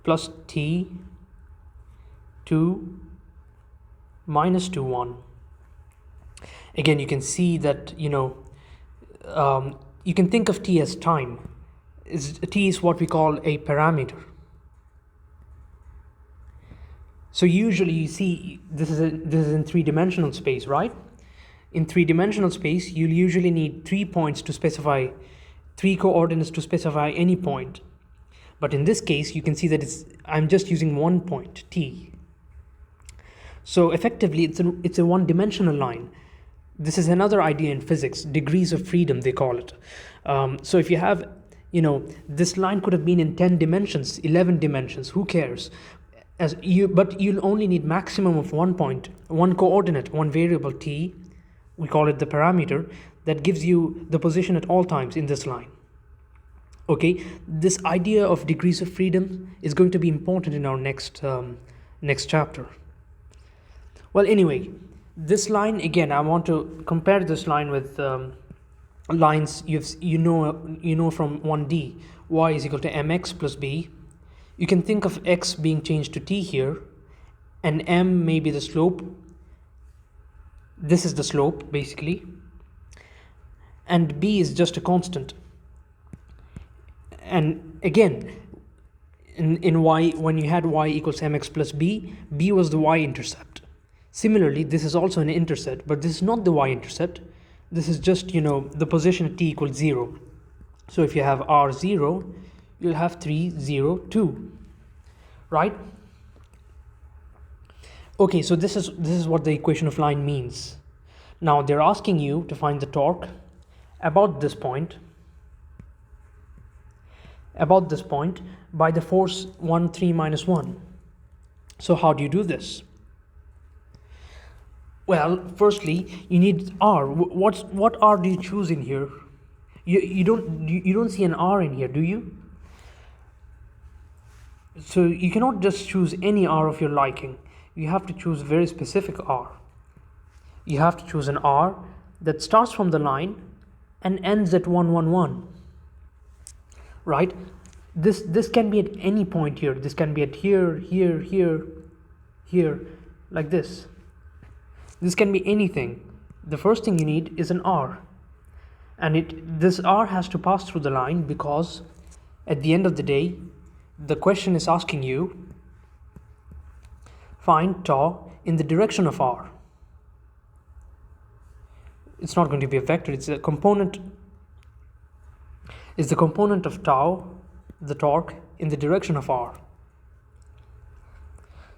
plus t, 2, minus 2, 1. Again, you can see that, you can think of t as time. T is what we call a parameter. So usually you see this is in three-dimensional space, right? In three-dimensional space, you'll usually need 3 points to specify, 3 coordinates to specify any point. But in this case, you can see that I'm just using 1 point, t. So effectively, it's a one-dimensional line. This is another idea in physics, degrees of freedom, they call it. So if you have, this line could have been in 10 dimensions, 11 dimensions, who cares? But you'll only need maximum of 1 point, 1 coordinate, 1 variable t, we call it the parameter, that gives you the position at all times in this line. Okay, this idea of degrees of freedom is going to be important in our next chapter. Well, anyway, this line, again, I want to compare this line with lines you know from 1D. Y is equal to mx plus b. You can think of x being changed to t here, and m may be the slope. This is the slope, basically. And b is just a constant. And again, in y, when you had y equals mx plus b, b was the y-intercept. Similarly, this is also an intercept, but this is not the y-intercept. This is just, the position at t equals 0. So if you have r0, you'll have 3, 0, 2, right? Okay, so this is what the equation of line means. Now they're asking you to find the torque about this point by the force 1, 3, minus 1. So how do you do this? Well, firstly, you need r. What r do you choose in here? You don't see an r in here, do you? So you cannot just choose any r of your liking. You have to choose very specific r. You have to choose an r that starts from the line and ends at 1, 1, 1. Right? This can be at any point here. This can be at here, here, here, here, like this. This can be anything. The first thing you need is an r. And this r has to pass through the line, because at the end of the day, the question is asking you, find tau in the direction of r. It's not going to be a vector, it's a component. It's the component of tau, the torque, in the direction of r.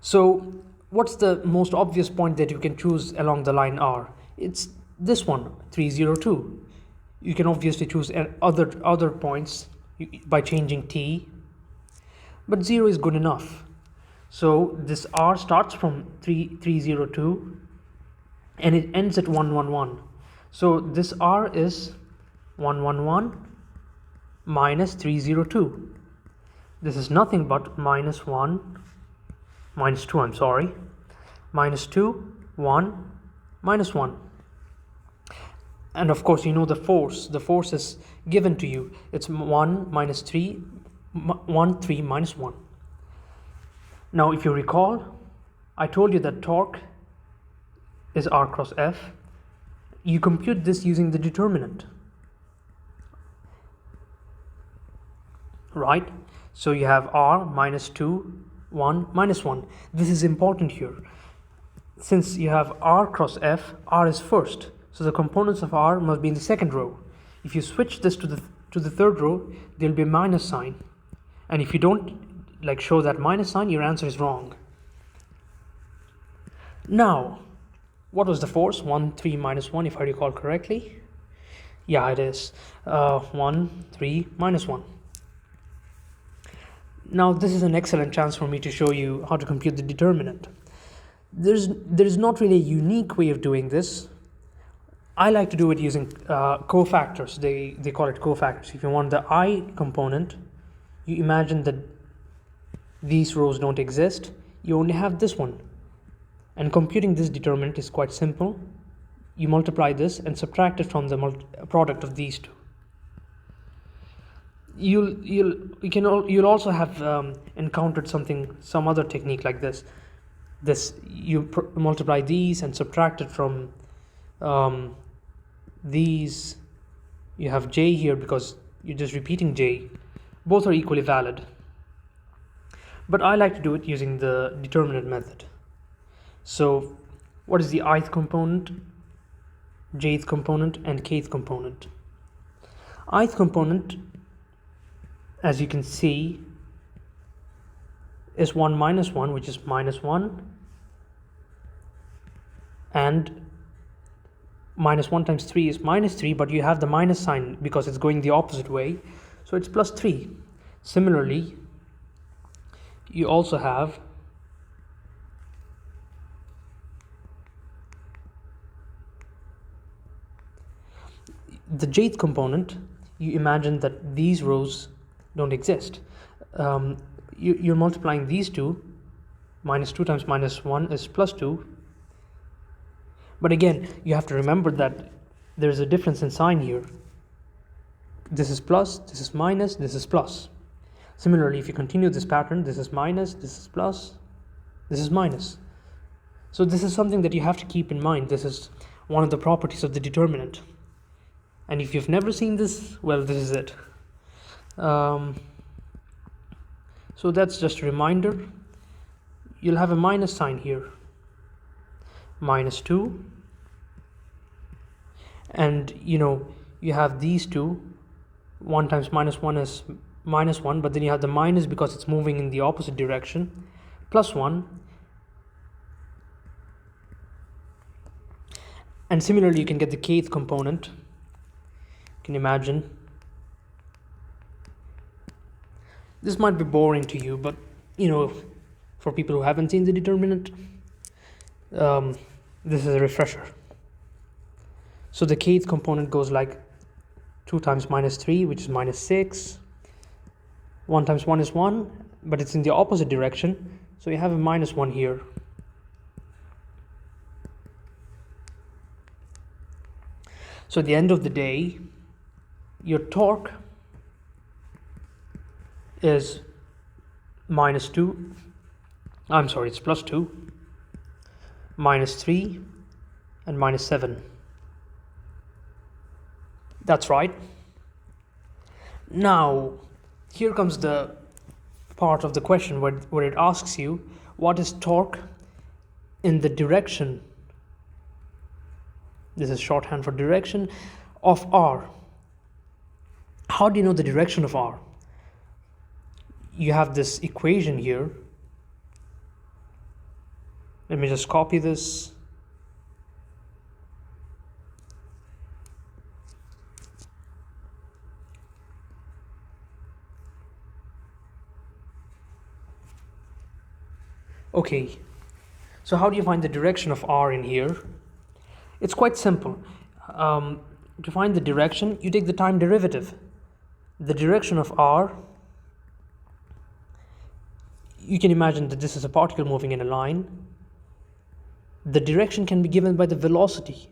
So what's the most obvious point that you can choose along the line r? It's this one, 3, 0, 2. You can obviously choose other points by changing t, but 0 is good enough. So this r starts from 3, 0, 2, and it ends at 1, 1, 1. So this r is 1, 1, 1 minus 3, 0, 2. This is nothing but minus 2, minus 2, 1, minus 1. And of course, you know the force. The force is given to you. It's 1 minus 3, 1, 3 minus 1. Now, if you recall, I told you that torque is R cross F. You compute this using the determinant, right? So you have R minus 2, 1 minus 1. This is important here. Since you have R cross F, R is first. So the components of R must be in the second row. If you switch this to the third row, there'll be a minus sign. And if you don't show that minus sign, your answer is wrong. Now, what was the force? 1, 3 minus 1, if I recall correctly. Yeah, it is 1, 3 minus 1. Now, this is an excellent chance for me to show you how to compute the determinant. There's not really a unique way of doing this. I like to do it using cofactors. They call it cofactors. If you want the I component, you imagine that these rows don't exist. You only have this one. And computing this determinant is quite simple. You multiply this and subtract it from the product of these two. You'll also have encountered some other technique like this. You multiply these and subtract it from these. You have j here because you're just repeating j. Both are equally valid. But I like to do it using the determinant method. So what is the ith component, jth component, and kth component? Ith component, as you can see, is 1 minus 1, which is minus 1, and minus 1 times 3 is minus 3, but you have the minus sign because it's going the opposite way, so it's plus 3. Similarly, you also have the jth component. You imagine that these rows don't exist. You're multiplying these two. Minus 2 times minus 1 is plus 2. But again, you have to remember that there's a difference in sign here. This is plus, this is minus, this is plus. Similarly, if you continue this pattern, this is minus, this is plus, this is minus. So this is something that you have to keep in mind. This is one of the properties of the determinant. And if you've never seen this, well, this is it. So that's just a reminder. You'll have a minus sign here. Minus 2. And you have these two. 1 times minus 1 is minus 1, but then you have the minus because it's moving in the opposite direction. Plus 1. And similarly, you can get the kth component. You can imagine. This might be boring to you, but for people who haven't seen the determinant, this is a refresher. So the kth component goes like 2 times minus 3, which is minus 6. 1 times 1 is 1, but it's in the opposite direction, so you have a minus 1 here. So at the end of the day, your torque is minus 2. I'm sorry, it's plus 2, minus 3, and minus 7. That's right. Now, here comes the part of the question where it asks you, what is torque in the direction? This is shorthand for direction of R. How do you know the direction of R? You have this equation here. Let me just copy this. Okay, so how do you find the direction of R in here? It's quite simple. To find the direction, you take the time derivative. The direction of R, you can imagine that this is a particle moving in a line. The direction can be given by the velocity.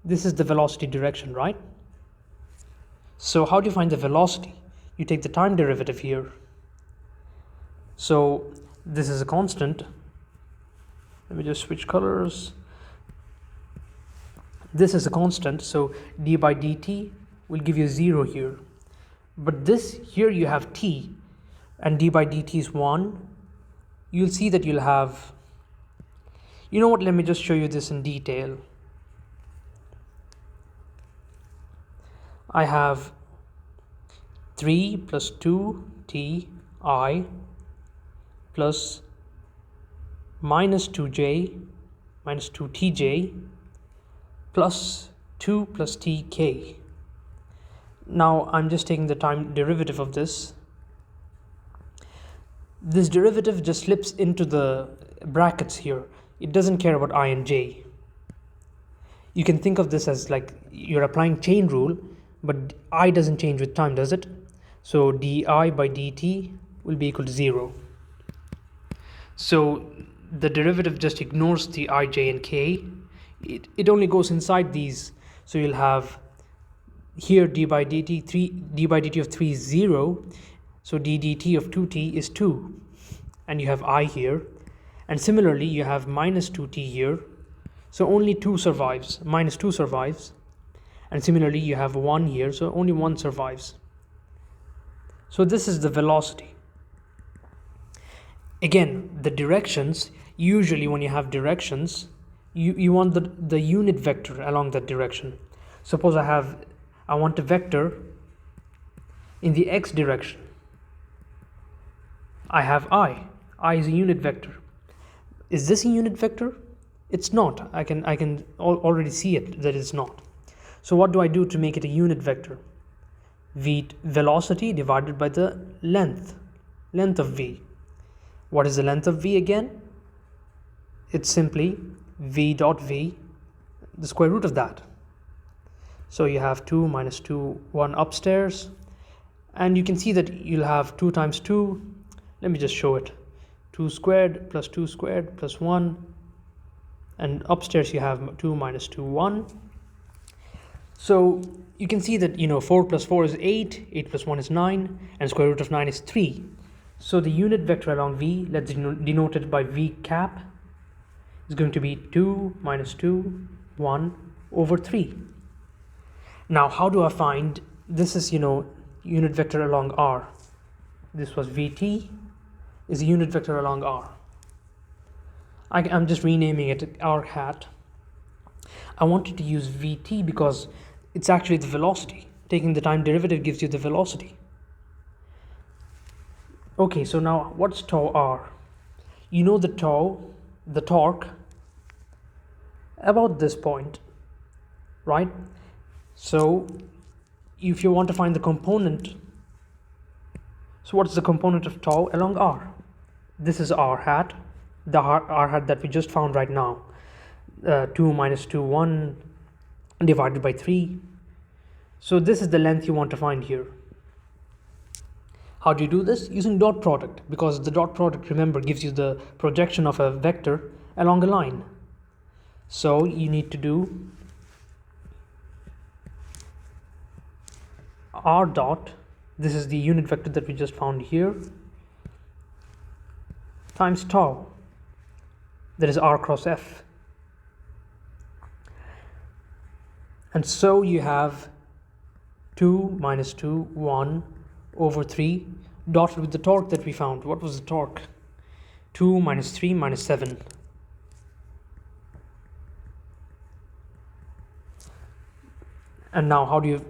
This is the velocity direction, right? So how do you find the velocity? You take the time derivative here. So this is a constant. Let me just switch colors. This is a constant, so d by dt will give you 0 here. But this here you have t, and d by dt is 1. You'll see that you'll have, you know what, let me just show you this in detail. I have 3 plus 2t I plus minus 2j minus 2tj plus 2 plus tk. Now I'm just taking the time derivative of this. This derivative just slips into the brackets here. It doesn't care about I and j. You can think of this as like you're applying chain rule, but I doesn't change with time, does it? So di by dt will be equal to 0. So the derivative just ignores the I, j and k. It only goes inside these. So you'll have here d by dt of 3 is 0. So d dt of 2t is 2. And you have I here. And similarly, you have minus 2t here. So only 2 survives. Minus 2 survives. And similarly, you have 1 here. So only 1 survives. So this is the velocity. Again, the directions, usually when you have directions, you want the unit vector along that direction. Suppose I want a vector in the x direction. I have I is a unit vector. Is this a unit vector? It's not. I can already see it that it's not. So what do I do to make it a unit vector? Velocity divided by the length of v. What is the length of v again? It's simply v dot v, the square root of that. So you have 2 minus 2, 1 upstairs, and you can see that you'll have 2 times 2. Let me just show it. 2 squared plus 2 squared plus 1, and upstairs you have 2 minus 2, 1. So you can see that 4 plus 4 is 8, 8 plus 1 is 9, and square root of 9 is 3. So the unit vector along v, let's denote it by v cap, is going to be 2 minus 2, 1 over 3. Now how do I find, this is unit vector along r. This was vt, is a unit vector along r. I'm just renaming it r hat. I wanted to use vt because it's actually the velocity. Taking the time derivative gives you the velocity. Okay, so now what's tau r? You know the torque, about this point, right? So if you want to find the component, so what's the component of tau along r? This is r hat, the r hat that we just found right now. 2 minus 2, 1 divided by 3. So this is the length you want to find here. How do you do this? Using dot product, because the dot product, remember, gives you the projection of a vector along a line. So you need to do r dot, this is the unit vector that we just found here, times tau, that is r cross f. And so you have 2 minus 2, 1 over 3 dotted with the torque that we found. What was the torque? 2 minus 3 minus 7. And now how do you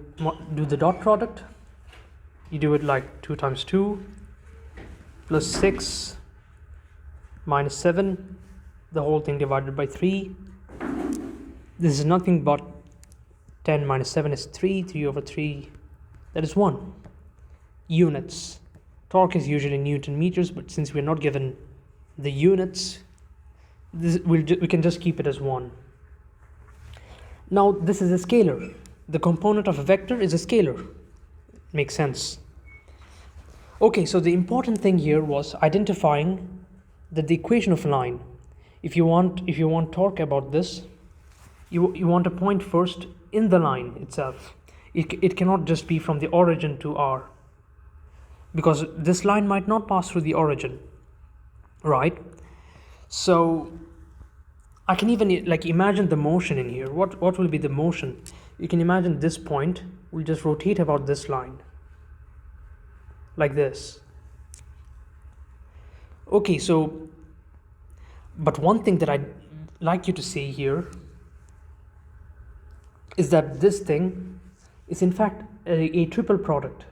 do the dot product? You do it like 2 times 2 plus 6 minus 7, the whole thing divided by 3. This is nothing but 10 minus 7 is 3, 3 over 3, that is 1. Units. Torque is usually Newton meters, but since we're not given the units, we can just keep it as 1. Now this is a scalar. The component of a vector is a scalar. Makes sense. Okay, so the important thing here was identifying that the equation of a line, if you want torque about this, You want a point first in the line itself. It cannot just be from the origin to R, because this line might not pass through the origin, right? So I can even like imagine the motion in here. What will be the motion? You can imagine this point will just rotate about this line like this. Okay, so but one thing that I'd like you to see here is that this thing is in fact a triple product,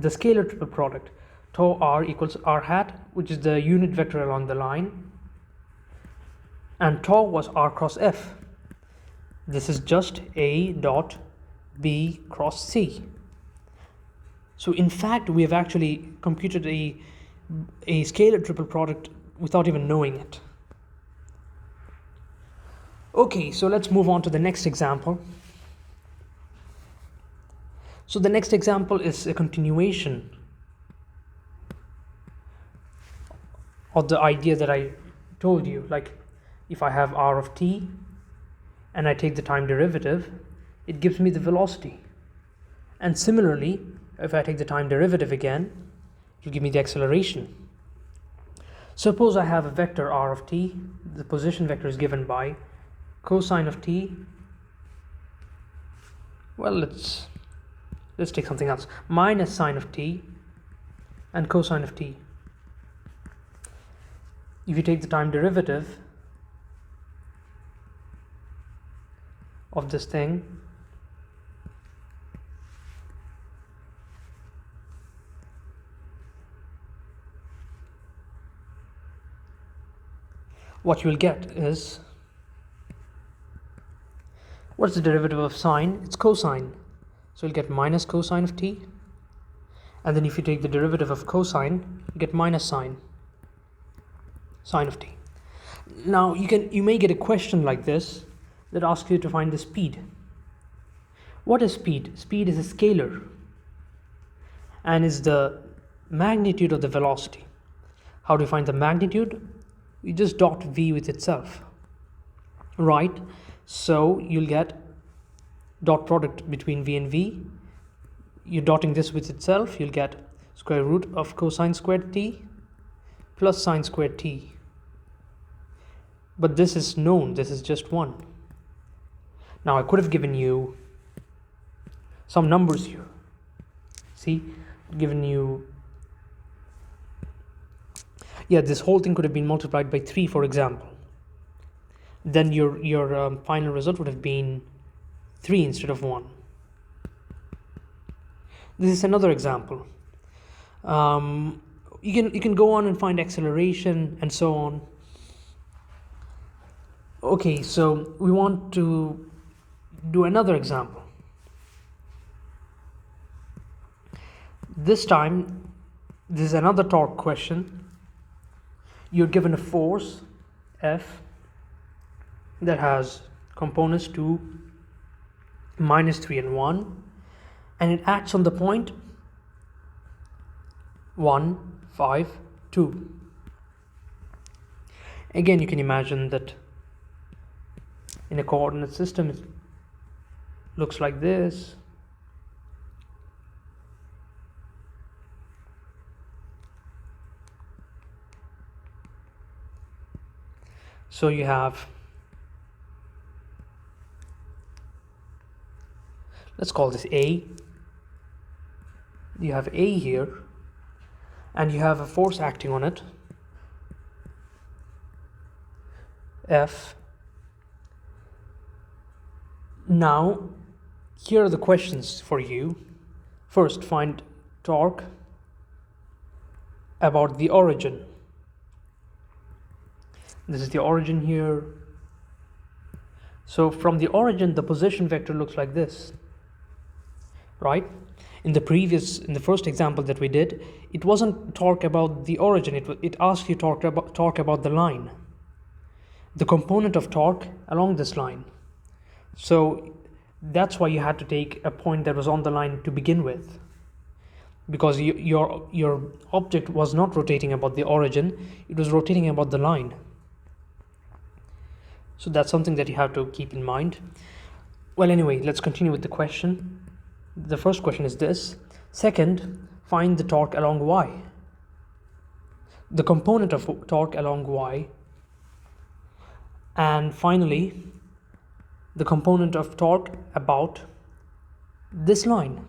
the scalar triple product. Tau r equals r hat, which is the unit vector along the line, and tau was r cross f. This is just a dot b cross c. So in fact we have actually computed a scalar triple product without even knowing it. Okay, so let's move on to the next example. So the next example is a continuation of the idea that I told you. Like if I have r of t and I take the time derivative, it gives me the velocity. And similarly, if I take the time derivative again, it will give me the acceleration. Suppose I have a vector r of t. The position vector is given by cosine of t. Well, let's take something else. Minus sine of t and cosine of t. If you take the time derivative of this thing, what you will get is, what's the derivative of sine? It's cosine. So you'll get minus cosine of t. And then if you take the derivative of cosine, you get minus sine of t. Now you may get a question like this that asks you to find the speed. What is speed? Speed is a scalar and is the magnitude of the velocity. How do you find the magnitude? You just dot v with itself, right? So you'll get dot product between v and v. You're dotting this with itself, you'll get square root of cosine squared t plus sine squared t. But this is known, this is just 1. Now I could have given you some numbers here. See, given you, yeah, this whole thing could have been multiplied by 3, for example. Then your final result would have been 3 instead of 1. This is another example. You can go on and find acceleration and so on. Okay, so we want to do another example. This time, this is another torque question. You're given a force F that has components 2, minus 3 and 1, and it acts on the point 1, 5, 2. Again, you can imagine that in a coordinate system it looks like this. So you have, let's call this A. You have A here, and you have a force acting on it, F. Now, here are the questions for you. First, find torque about the origin. This is the origin here. So from the origin, the position vector looks like this, right? In the first example that we did, it wasn't torque about the origin. It asked you torque about the line, the component of torque along this line. So that's why you had to take a point that was on the line to begin with, because your object was not rotating about the origin, it was rotating about the line. So that's something that you have to keep in mind. Well, anyway, let's continue with the question. The first question is this. Second, find the torque along y. The component of torque along y. And finally, the component of torque about this line.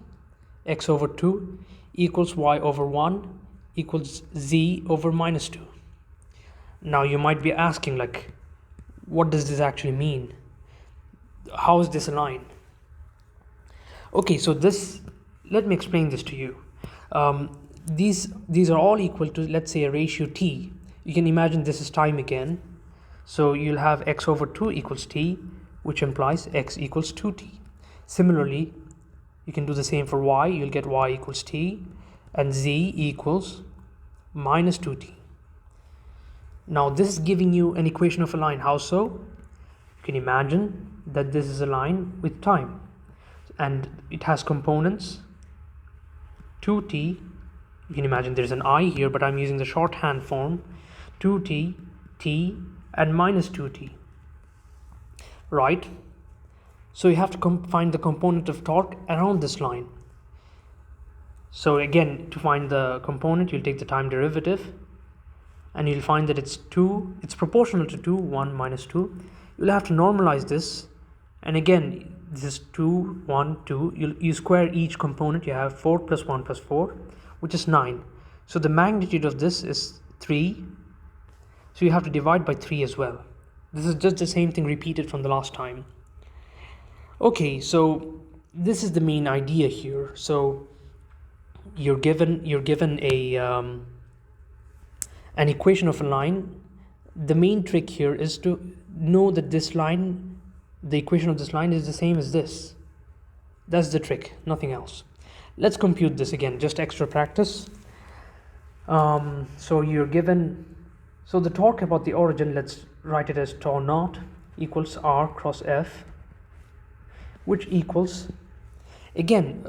X over 2 equals y over 1 equals z over minus 2. Now you might be asking, like, what does this actually mean? How is this a line? Okay, so let me explain this to you. These are all equal to, let's say, a ratio t. You can imagine this is time again. So you'll have x over 2 equals t, which implies x equals 2t. Similarly, you can do the same for y. You'll get y equals t and z equals minus 2t. Now this is giving you an equation of a line. How so? You can imagine that this is a line with time and it has components 2t. You can imagine there's an I here, but I'm using the shorthand form 2t, t and minus 2t, right? So you have to find the component of torque around this line. So again, to find the component, you'll take the time derivative and you'll find that it's proportional to 2, 1 minus 2. You'll have to normalize this, and again, this is 2, 1, 2. You square each component. You have 4 plus 1 plus 4, which is 9. So the magnitude of this is 3. So you have to divide by 3 as well. This is just the same thing repeated from the last time. Okay, so this is the main idea here. So you're given an equation of a line. The main trick here is to know that this line, the equation of this line is the same as this. That's the trick, nothing else. Let's compute this again, just extra practice. So you're given, so the torque about the origin, let's write it as tau naught equals r cross f, which equals, again,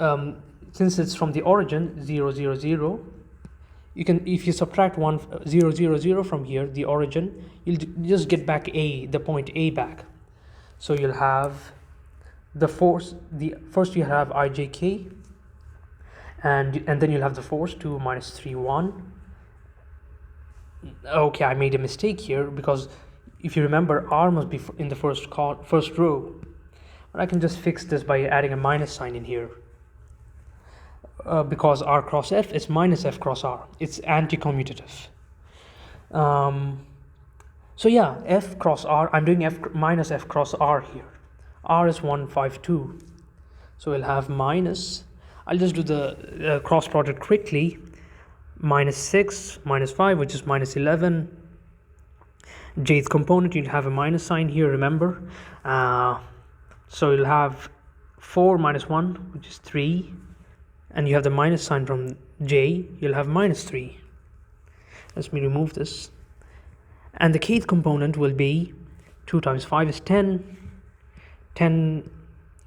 since it's from the origin 0, 0, 0, you can, if you subtract 1, 0, 0, 0 from here, the origin, you'll just get back a, the point a back. So you'll have the force, first you have ijk, and then you'll have the force 2 minus 3, 1. Okay, I made a mistake here, because if you remember, r must be in the first row. But I can just fix this by adding a minus sign in here. Because r cross f is minus f cross r. It's anti-commutative. So yeah, f cross r, I'm doing f minus f cross r here. R is 152. So we'll have minus, I'll just do the cross product quickly. Minus 6, minus 5, which is minus 11. Jth component, you'll have a minus sign here, remember. So you'll have 4 minus 1, which is 3. And you have the minus sign from j, you'll have minus 3. Let me remove this. And the kth component will be 2 times 5 is 10. 10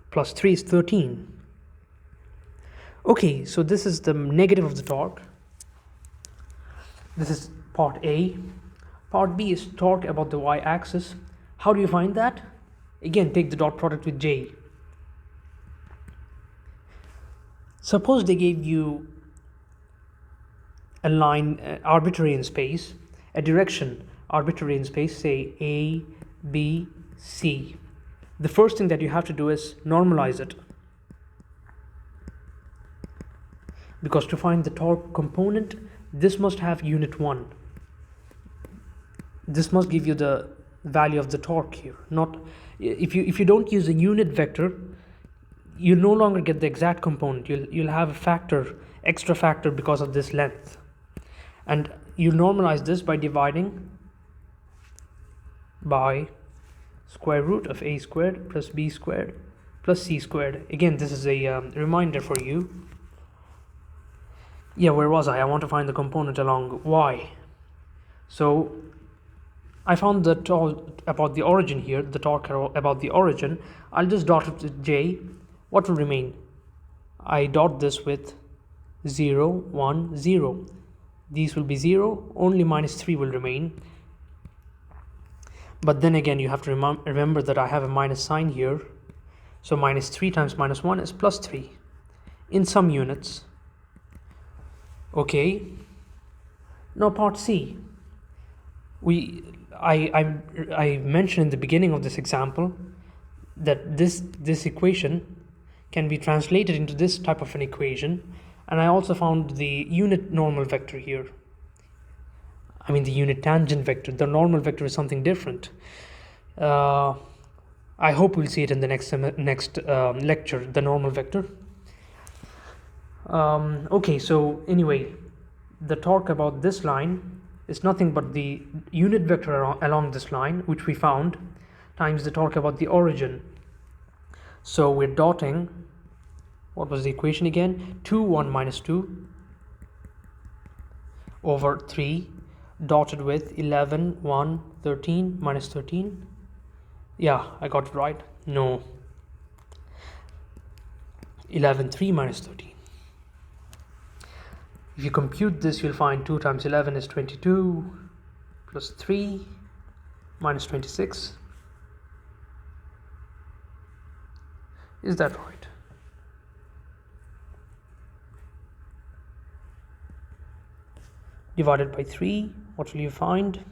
plus 3 is 13. Okay, so this is the negative of the torque. This is part A. Part B is torque about the y-axis. How do you find that? Again, take the dot product with j. Suppose they gave you a line arbitrary in space, a direction arbitrary in space, say A, B, C. The first thing that you have to do is normalize it. Because to find the torque component, this must have unit 1. This must give you the value of the torque here. Not if you don't use a unit vector, you no longer get the exact component. You'll have a factor, extra factor, because of this length. And you normalize this by dividing by square root of a squared plus b squared plus c squared. Again, this is a reminder for you. Yeah, where was I? I want to find the component along y. So I found the torque about the origin here, the torque about the origin. I'll just dot it with j. What will remain? I dot this with 0, 1, 0. These will be 0, only minus 3 will remain. But then again, you have to remember that I have a minus sign here. So minus 3 times minus 1 is plus 3 in some units. Okay. Now part C. I mentioned in the beginning of this example that this equation can be translated into this type of an equation, and I also found the unit normal vector here. I mean the unit tangent vector. The normal vector is something different. I hope we'll see it in the next lecture, the normal vector. Okay, so anyway, the torque about this line is nothing but the unit vector along this line, which we found, times the torque about the origin. So we're dotting, what was the equation again? 2, 1, minus 2 over 3, dotted with 11, 1, 13, minus 13. Yeah, I got it right. No. 11, 3 minus 13. If you compute this, you'll find 2 times 11 is 22, plus 3 minus 26. Is that right? Divided by 3, what will you find?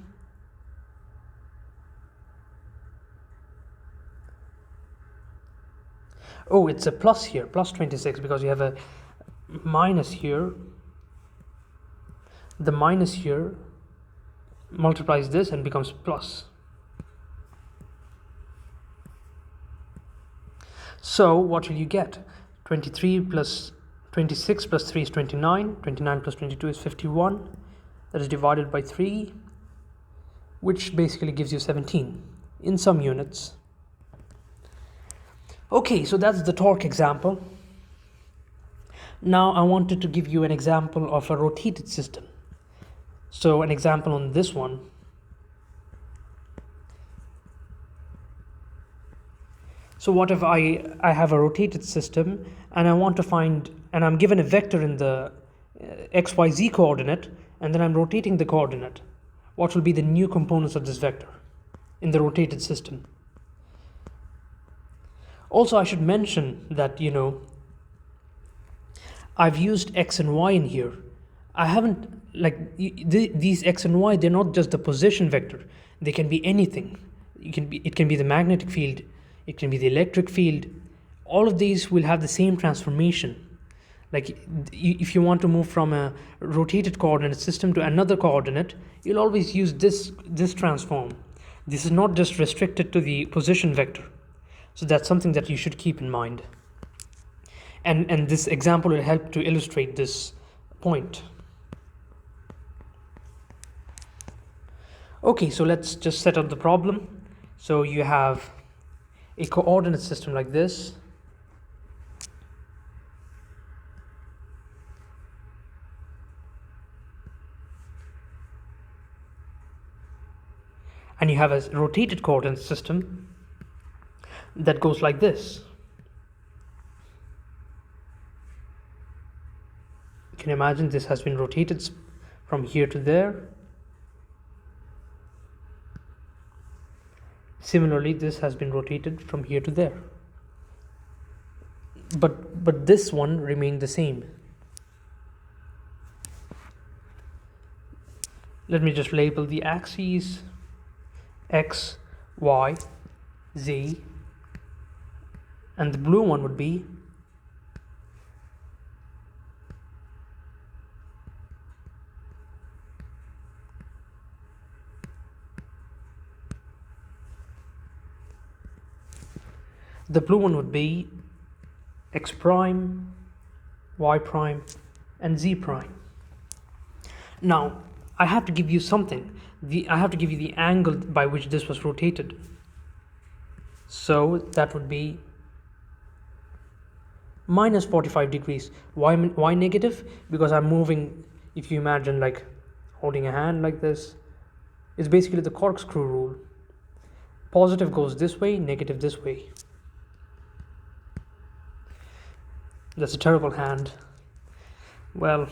Oh, it's a plus here, plus 26, because you have a minus here. The minus here multiplies this and becomes plus. So what will you get? 23 plus 26 plus 3 is 29. 29 plus 22 is 51. That is divided by 3, which basically gives you 17 in some units. Okay, so that's the torque example. Now I wanted to give you an example of a rotated system. So an example on this one. So what if I have a rotated system and I want to find, and I'm given a vector in the xyz coordinate, and then I'm rotating the coordinate. What will be the new components of this vector in the rotated system? Also, I should mention that, I've used x and y in here. I haven't, these x and y, they're not just the position vector. They can be anything. It can be the magnetic field. It can be the electric field. All of these will have the same transformation. Like if you want to move from a rotated coordinate system to another coordinate, you'll always use this transform. This is not just restricted to the position vector. So that's something that you should keep in mind. And this example will help to illustrate this point. Okay, so let's just set up the problem. So you have a coordinate system like this. And you have a rotated coordinate system that goes like this. You can imagine this has been rotated from here to there. Similarly, this has been rotated from here to there. But this one remained the same. Let me just label the axes x, y, z, and the blue one would be x prime, y prime, and z prime. Now, I have to give you something. I have to give you the angle by which this was rotated. So that would be minus 45 degrees. Why negative? Because I'm moving, if you imagine like holding a hand like this, it's basically the corkscrew rule. Positive goes this way, negative this way. That's a terrible hand. Well,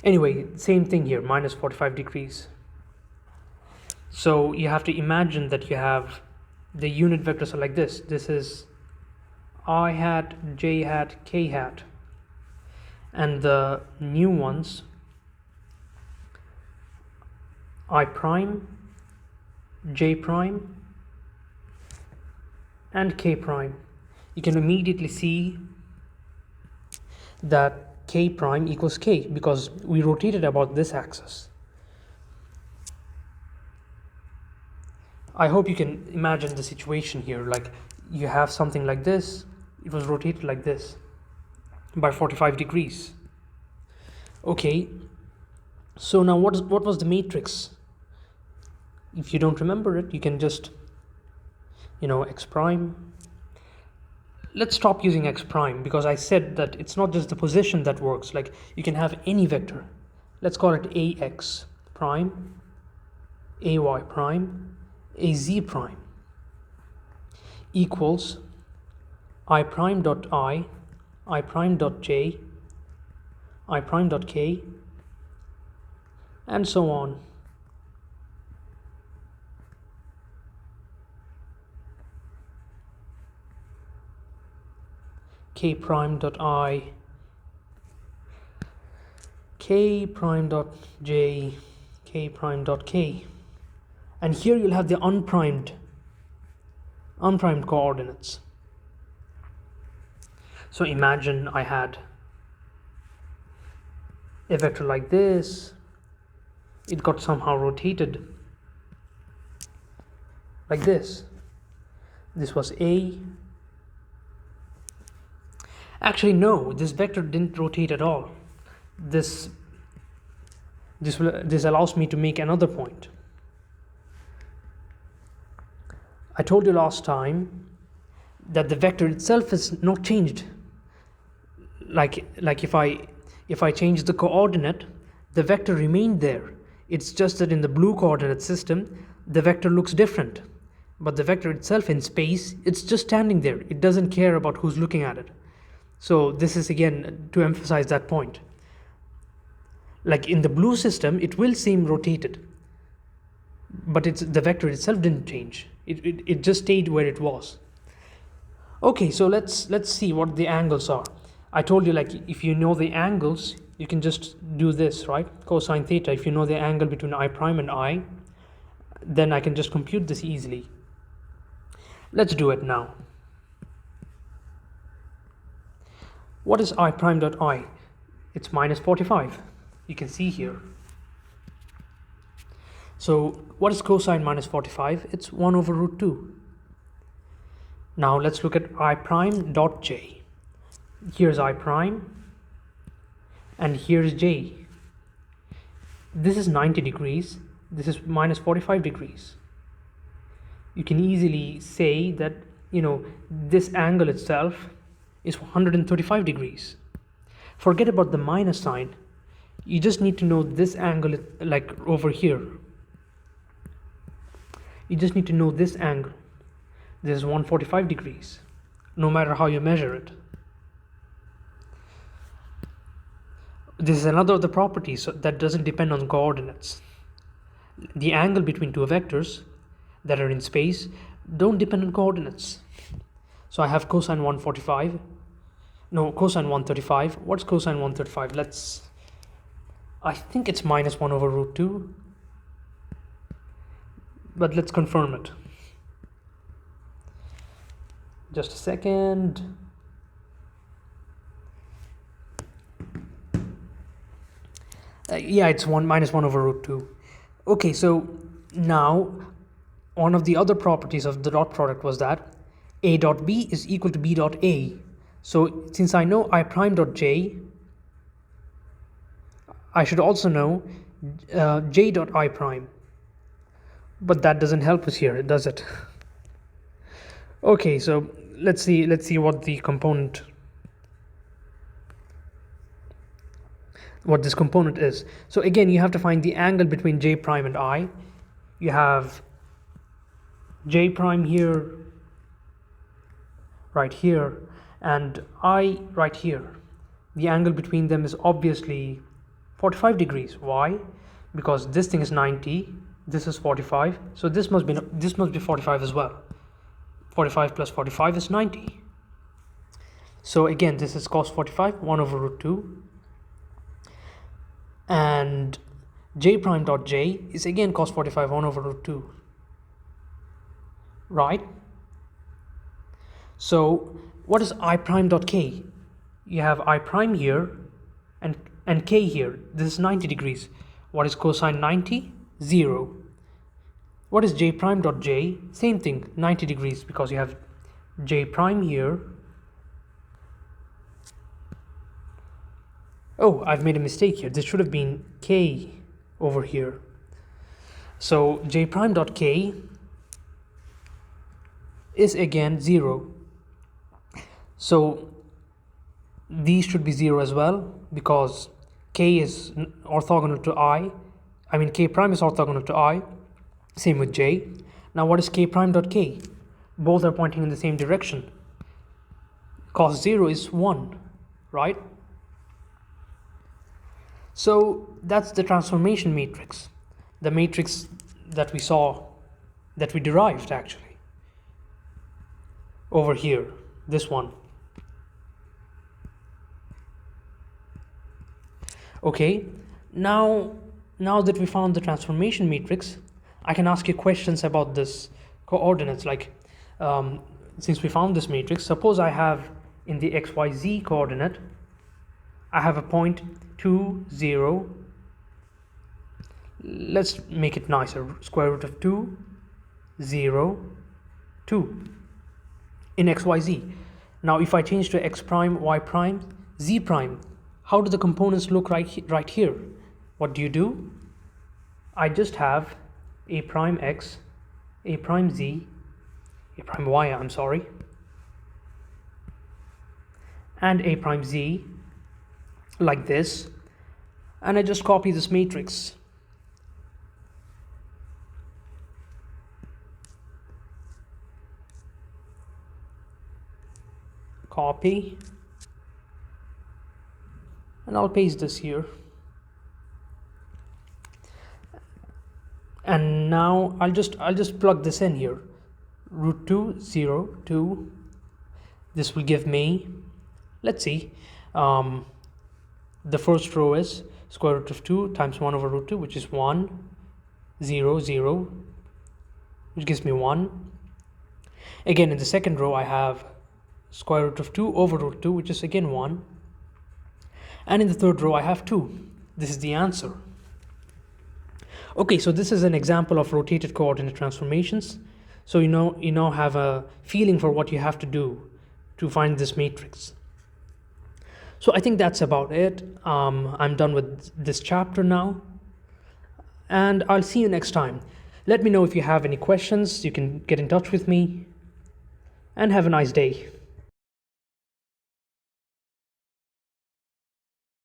anyway, same thing here, minus 45 degrees. So you have to imagine that you have the unit vectors are like this. This is I hat, j hat, k hat. And the new ones, I prime, j prime, and k prime. You can immediately see that k prime equals k because we rotated about this axis. I hope you can imagine the situation here. Like you have something like this, it was rotated like this by 45 degrees. Okay, so now what was the matrix? If you don't remember it, you can just, x prime. Let's stop using x prime because I said that it's not just the position that works. Like you can have any vector. Let's call it ax prime, ay prime, az prime equals I prime dot I prime dot j, I prime dot k, and so on. K prime dot I, k prime dot j, k prime dot k. And here you'll have the unprimed coordinates. So imagine I had a vector like this. It got somehow rotated like this. This was A. Actually, no, this vector didn't rotate at all. This allows me to make another point. I told you last time that the vector itself is not changed. Like if I change the coordinate, the vector remained there. It's just that in the blue coordinate system, the vector looks different. But the vector itself in space, it's just standing there. It doesn't care about who's looking at it. So this is again to emphasize that point. Like in the blue system, it will seem rotated, but the vector itself didn't change. It just stayed where it was. Okay, so let's see what the angles are. I told you, like, if you know the angles, you can just do this, right? Cosine theta. If you know the angle between I prime and I, then I can just compute this easily. Let's do it now. What is I prime dot I? It's minus 45. You can see here. So what is cosine minus 45? It's 1 over root 2. Now let's look at I prime dot j. Here's I prime and here's j. This is 90 degrees. This is minus 45 degrees. You can easily say that, this angle itself is 135 degrees. Forget about the minus sign. You just need to know this angle, like over here. You just need to know this angle. This is 145 degrees, no matter how you measure it. This is another of the properties that doesn't depend on coordinates. The angle between two vectors that are in space don't depend on coordinates. So I have cosine 135. No, cosine 135. What's cosine 135? I think it's minus 1 over root 2. But let's confirm it. Just a second. Yeah, it's minus 1 over root 2. Okay, so now one of the other properties of the dot product was that a dot b is equal to b dot a. So since I know I prime dot j, I should also know j dot I prime. But that doesn't help us here, does it? Okay, so let's see what the component, what this component is. So again, you have to find the angle between j prime and I. You have j prime here, right here, and I right here. The angle between them is obviously 45 degrees. Why? Because this thing is 90, this is 45, so this must be 45 as well. 45 plus 45 is 90. So again, this is cos 45, 1 over root 2. And j prime dot j is again cos 45, 1 over root 2. Right? So what is I prime dot k? You have I prime here and k here. This is 90 degrees. What is cosine 90? 0. What is j prime dot j? Same thing, 90 degrees, because you have j prime here. Oh, I've made a mistake here. This should have been k over here. So j prime dot k is again 0. So these should be 0 as well, because k is orthogonal to I mean k prime is orthogonal to I. Same with j. Now what is k prime dot k? Both are pointing in the same direction. Cos 0 is 1, right? So that's the transformation matrix, the matrix that we saw, that we derived actually over here, this one. Okay, now that we found the transformation matrix, I can ask you questions about this coordinates, like since we found this matrix, suppose I have in the xyz coordinate, I have a point 2, 0, let's make it nicer, square root of 2, 0, 2 in xyz. Now if I change to x prime, y prime, z prime, how do the components look right here? What do? I just have a prime x, a prime z, a prime y, I'm sorry, and a prime z, like this, and I just copy this matrix. Copy, and I'll paste this here. And now I'll just plug this in here. Root 2, 0, 2. This will give me, let's see, the first row is square root of 2 times 1 over root 2, which is 1, 0, 0, which gives me 1. Again, in the second row, I have square root of 2 over root 2, which is again 1. And in the third row, I have 2. This is the answer. Okay, so this is an example of rotated coordinate transformations. So you now have a feeling for what you have to do to find this matrix. So I think that's about it. I'm done with this chapter now, and I'll see you next time. Let me know if you have any questions. You can get in touch with me, and have a nice day.